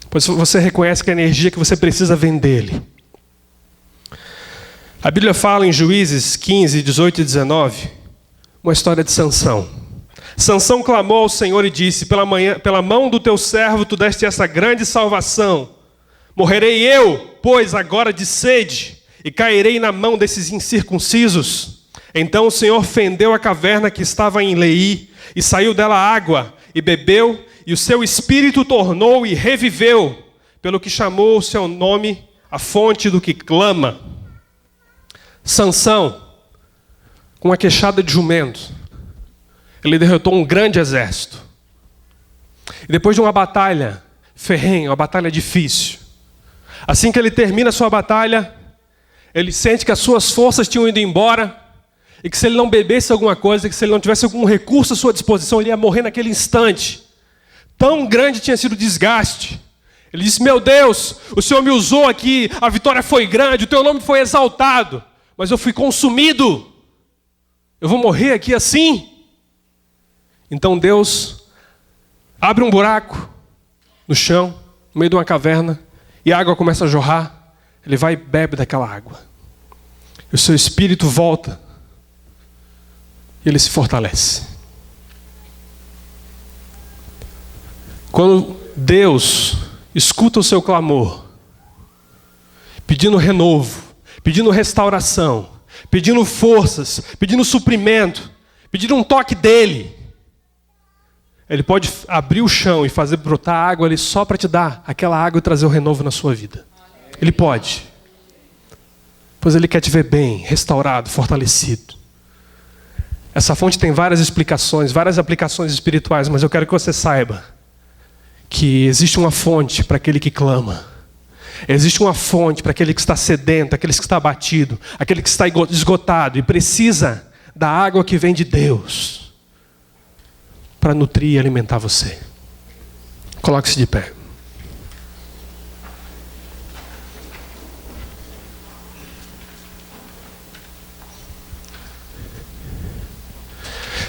Pois você reconhece que a energia que você precisa vem dele. A Bíblia fala em Juízes 15, 18 e 19, uma história de Sansão. Sansão clamou ao Senhor e disse: pela mão do teu servo tu deste essa grande salvação. Morrerei eu, pois, agora de sede, e cairei na mão desses incircuncisos. Então o Senhor fendeu a caverna que estava em Leí, e saiu dela água, e bebeu, e o seu espírito tornou e reviveu, pelo que chamou o seu nome a fonte do que clama. Sansão, com a queixada de jumento, ele derrotou um grande exército. E depois de uma batalha ferrenha, uma batalha difícil, assim que ele termina a sua batalha, ele sente que as suas forças tinham ido embora, e que se ele não bebesse alguma coisa, que se ele não tivesse algum recurso à sua disposição, ele ia morrer naquele instante. Tão grande tinha sido o desgaste. Ele disse: meu Deus, o Senhor me usou aqui, a vitória foi grande, o teu nome foi exaltado, mas eu fui consumido. Eu vou morrer aqui assim? Então Deus abre um buraco no chão, no meio de uma caverna, e a água começa a jorrar. Ele vai e bebe daquela água. E o seu espírito volta. E ele se fortalece. Quando Deus escuta o seu clamor, pedindo renovo, pedindo restauração, pedindo forças, pedindo suprimento, pedindo um toque dele, ele pode abrir o chão e fazer brotar água ali só para te dar aquela água e trazer o renovo na sua vida. Ele pode. Pois ele quer te ver bem, restaurado, fortalecido. Essa fonte tem várias explicações, várias aplicações espirituais, mas eu quero que você saiba que existe uma fonte para aquele que clama. Existe uma fonte para aquele que está sedento, aquele que está abatido, aquele que está esgotado e precisa da água que vem de Deus para nutrir e alimentar você. Coloque-se de pé.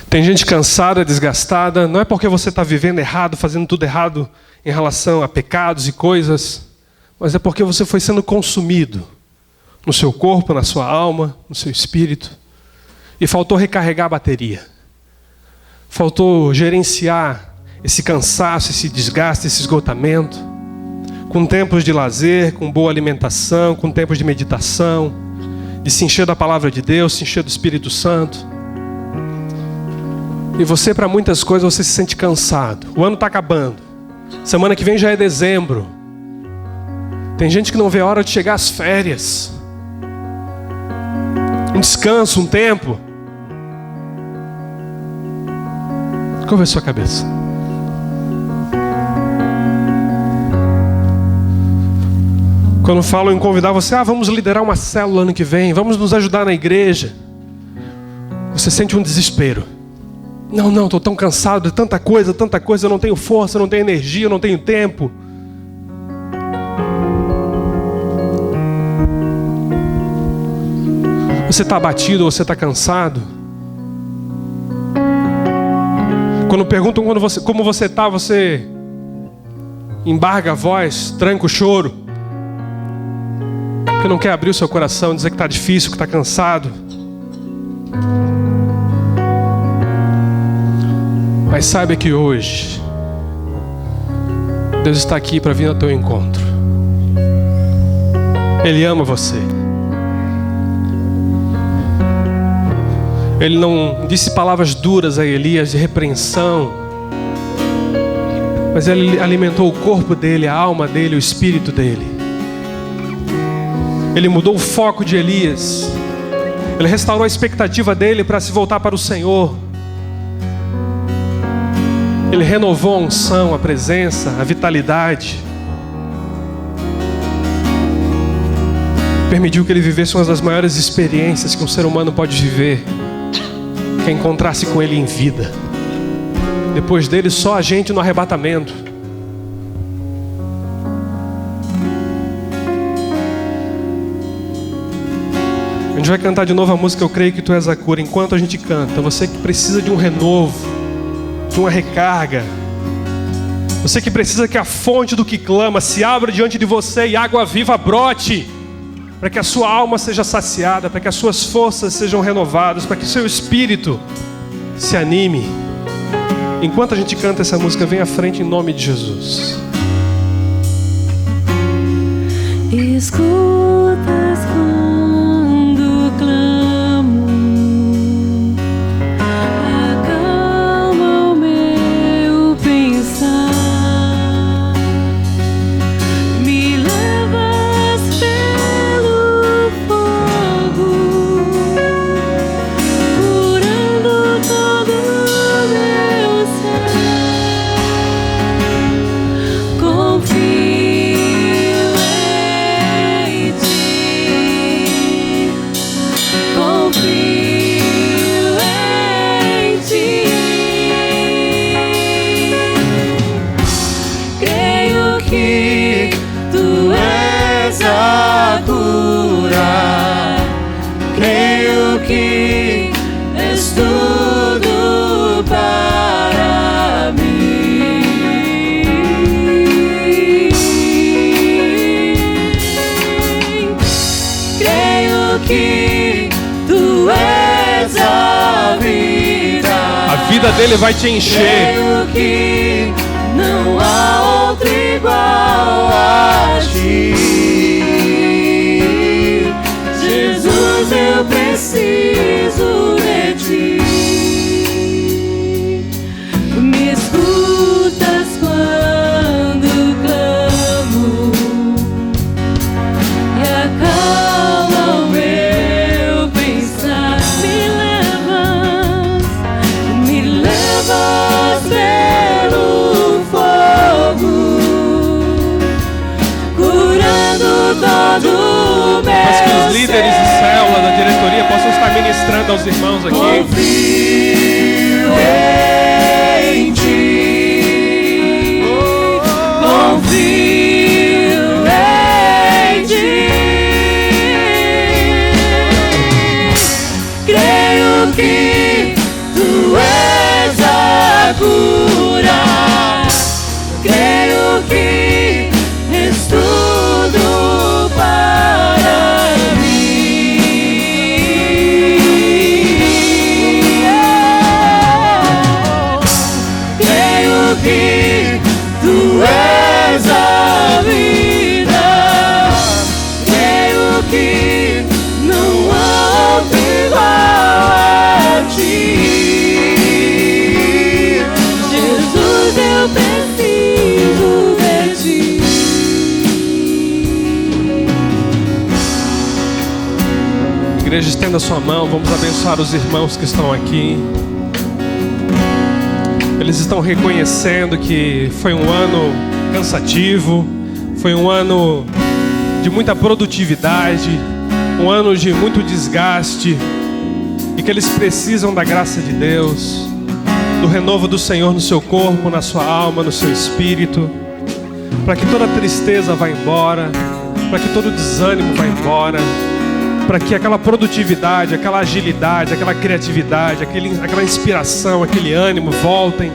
Tem gente cansada, desgastada, não é porque você está vivendo errado, fazendo tudo errado em relação a pecados e coisas, mas é porque você foi sendo consumido no seu corpo, na sua alma, no seu espírito, e faltou recarregar a bateria. Faltou gerenciar esse cansaço, esse desgaste, esse esgotamento, com tempos de lazer, com boa alimentação, com tempos de meditação, de se encher da palavra de Deus, se encher do Espírito Santo. E você, para muitas coisas, você se sente cansado. O ano está acabando. Semana que vem já é dezembro. Tem gente que não vê a hora de chegar às férias. Um descanso, um tempo. Curva a sua cabeça. Quando falam em convidar você, vamos liderar uma célula ano que vem, vamos nos ajudar na igreja, você sente um desespero. Não, estou tão cansado de tanta coisa, eu não tenho força, eu não tenho energia, eu não tenho tempo. Você está abatido ou você está cansado? Quando perguntam como você está, você embarga a voz, tranca o choro, porque não quer abrir o seu coração, dizer que está difícil, que está cansado. Mas saiba que hoje Deus está aqui para vir ao teu encontro. Ele ama você. Ele não disse palavras duras a Elias de repreensão, mas ele alimentou o corpo dele, a alma dele, o espírito dele. Ele mudou o foco de Elias. Ele restaurou a expectativa dele para se voltar para o Senhor. Ele renovou a unção, a presença, a vitalidade. Permitiu que ele vivesse uma das maiores experiências que um ser humano pode viver, que é encontrar-se com ele em vida. Depois dele, só a gente no arrebatamento. A gente vai cantar de novo a música Eu Creio Que Tu És a Cura. Enquanto a gente canta, você que precisa de um renovo, de uma recarga, você que precisa que a fonte do que clama se abra diante de você e água viva brote, para que a sua alma seja saciada, para que as suas forças sejam renovadas, para que o seu espírito se anime. Enquanto a gente canta essa música, vem à frente em nome de Jesus. Escutas quando clamo, acalma o meu pensar, me levas pelo fogo, curando todo o meu ser. que tu és a vida. A vida dele vai te encher. Creio que não há outro igual a ti. Jesus, eu preciso de ti. Me escutas quando clamo e acalma o meu pensar. Me levas pelo fogo, curando todo o meu Mas que os líderes de célula da diretoria possam estar ministrando aos irmãos aqui. Confio em ti. Confio em ti. Creio que tu és a cura. Creio que és tudo para que tu és a vida. Creio que não há outro igual a ti. Jesus, eu preciso de ti. Igreja, estenda sua mão, vamos abençoar os irmãos que estão aqui. Eles estão reconhecendo que foi um ano cansativo, foi um ano de muita produtividade, um ano de muito desgaste, e que eles precisam da graça de Deus, do renovo do Senhor no seu corpo, na sua alma, no seu espírito, para que toda tristeza vá embora, para que todo desânimo vá embora, para que aquela produtividade, aquela agilidade, aquela criatividade, aquela inspiração, aquele ânimo voltem.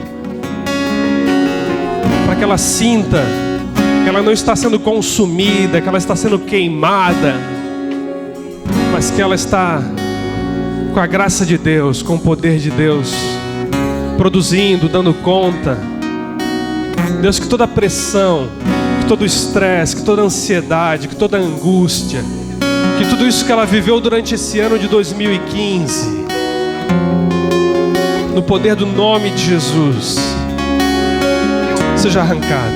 Para que ela sinta que ela não está sendo consumida, que ela está sendo queimada, mas que ela está com a graça de Deus, com o poder de Deus, produzindo, dando conta. Deus, que toda pressão, que todo estresse, que toda ansiedade, que toda angústia, que tudo isso que ela viveu durante esse ano de 2015, no poder do nome de Jesus, seja arrancado.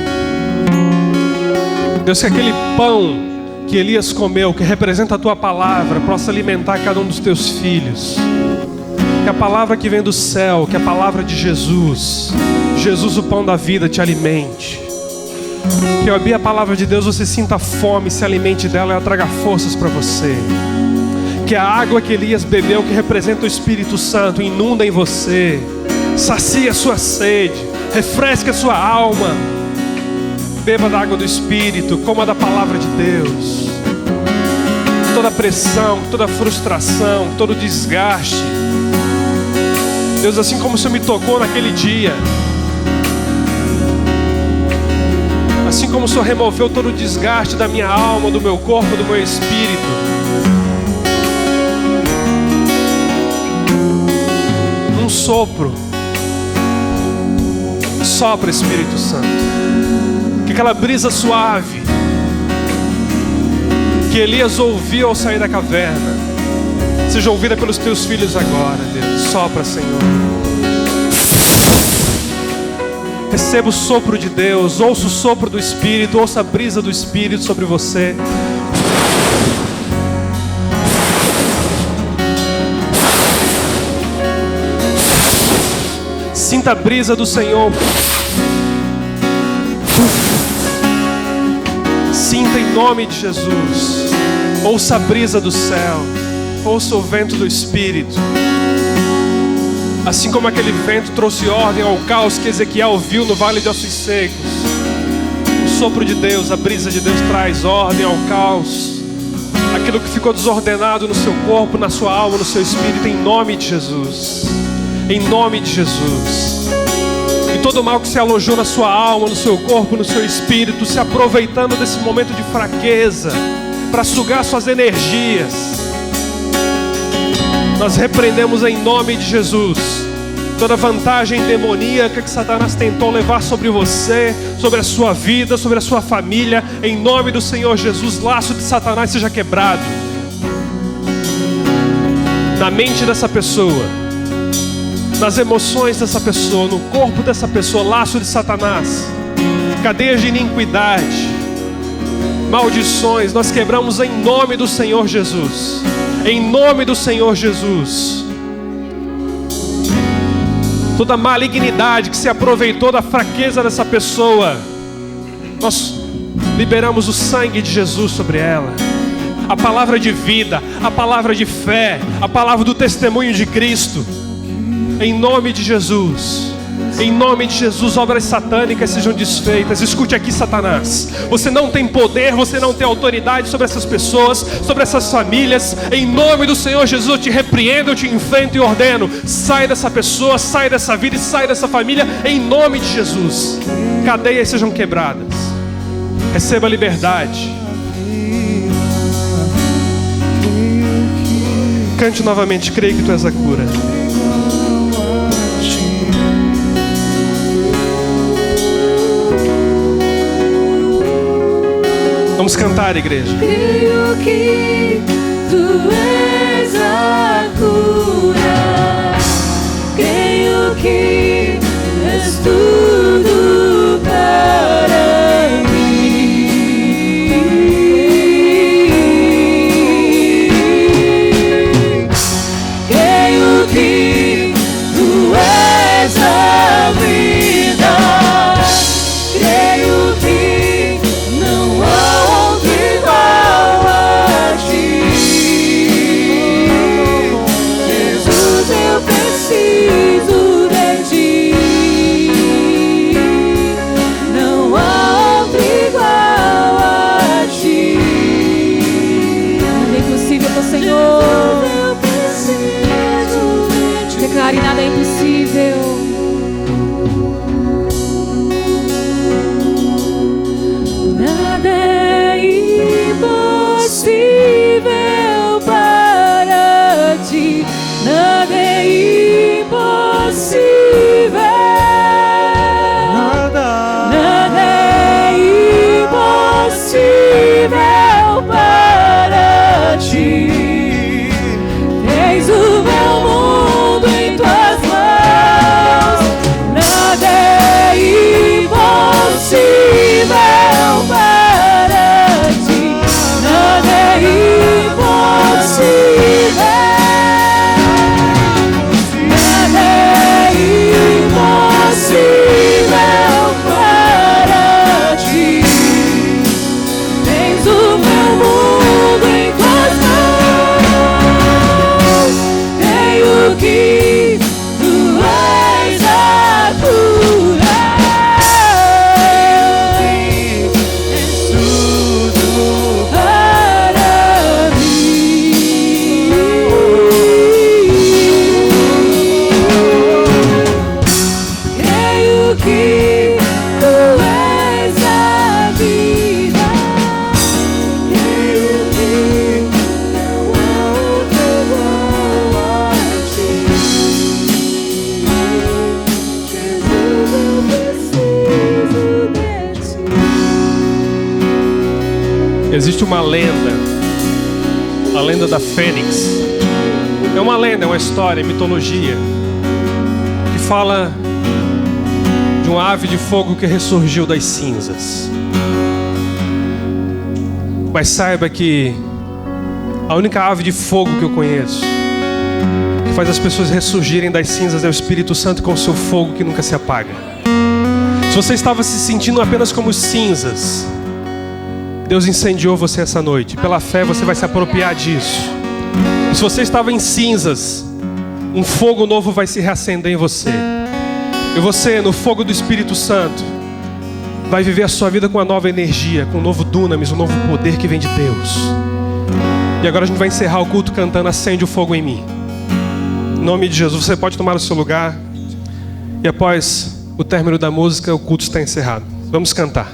Deus, que aquele pão que Elias comeu, que representa a tua palavra, possa alimentar cada um dos teus filhos. Que a palavra que vem do céu, que a palavra de Jesus, Jesus o pão da vida, te alimente. Que ao abrir a palavra de Deus você sinta fome, se alimente dela e ela traga forças para você. Que a água que Elias bebeu, que representa o Espírito Santo, inunda em você, sacie a sua sede, refresque a sua alma. Beba da água do Espírito, coma da palavra de Deus. Toda pressão, toda frustração, todo desgaste, Deus, assim como o Senhor me tocou naquele dia, assim como o Senhor removeu todo o desgaste da minha alma, do meu corpo, do meu espírito, um sopro, sopra, Espírito Santo, que aquela brisa suave que Elias ouviu ao sair da caverna seja ouvida pelos teus filhos agora, Deus. Sopra, Senhor. Receba o sopro de Deus, ouça o sopro do Espírito, ouça a brisa do Espírito sobre você. Sinta a brisa do Senhor. Sinta em nome de Jesus. Ouça a brisa do céu, ouça o vento do Espírito. Assim como aquele vento trouxe ordem ao caos que Ezequiel viu no vale de ossos secos, o sopro de Deus, a brisa de Deus traz ordem ao caos, aquilo que ficou desordenado no seu corpo, na sua alma, no seu espírito, em nome de Jesus. Em nome de Jesus. E todo mal que se alojou na sua alma, no seu corpo, no seu espírito, se aproveitando desse momento de fraqueza para sugar suas energias, Nós repreendemos em nome de Jesus toda vantagem demoníaca que Satanás tentou levar sobre você, sobre a sua vida, sobre a sua família. Em nome do Senhor Jesus, laço de Satanás seja quebrado na mente dessa pessoa, nas emoções dessa pessoa, no corpo dessa pessoa. Laço de Satanás, cadeias de iniquidade, maldições, nós quebramos em nome do Senhor Jesus. Em nome do Senhor Jesus. Toda malignidade que se aproveitou da fraqueza dessa pessoa, nós liberamos o sangue de Jesus sobre ela. A palavra de vida, a palavra de fé, a palavra do testemunho de Cristo. Em nome de Jesus. Em nome de Jesus, obras satânicas sejam desfeitas. Escute aqui, Satanás. Você não tem poder, você não tem autoridade sobre essas pessoas, sobre essas famílias. Em nome do Senhor Jesus, eu te repreendo, eu te enfrento e ordeno. Sai dessa pessoa, sai dessa vida e sai dessa família. Em nome de Jesus. Cadeias sejam quebradas. Receba liberdade. Cante novamente, creio que tu és a cura. Vamos cantar, igreja. Creio que tu és a cura. Creio que és tudo para mim. Creio que tu és a vida. Creio que não há outro igual a ti. Jesus, eu preciso de ti. Não há outro igual a ti. Nada é impossível para o Senhor. Eu preciso de ti. Declare: nada é impossível. Nada é impossível para ti. Nada é impossível. Nada é impossível para ti. Tens o meu mundo em tuas mãos. Nada é impossível para ti. Nada é impossível. Nada é impossível para ti. Tens o meu mundo em tuas mãos. Creio que tu és a cura. És tudo para mim. Creio que tu és a vida. Creio que não há outro igual a ti. Jesus, eu preciso de ti. Existe uma lenda, a lenda da Fênix. É uma lenda, é uma história, é mitologia, que fala de uma ave de fogo que ressurgiu das cinzas. Mas saiba que a única ave de fogo que eu conheço, que faz as pessoas ressurgirem das cinzas, é o Espírito Santo com o seu fogo que nunca se apaga. Se você estava se sentindo apenas como cinzas, Deus incendiou você essa noite. Pela fé você vai se apropriar disso. E se você estava em cinzas, um fogo novo vai se reacender em você. E você, no fogo do Espírito Santo, vai viver a sua vida com uma nova energia, com um novo dunamis, um novo poder que vem de Deus. E agora a gente vai encerrar o culto cantando Acende o Fogo em Mim. Em nome de Jesus, você pode tomar o seu lugar. E após o término da música, o culto está encerrado. Vamos cantar.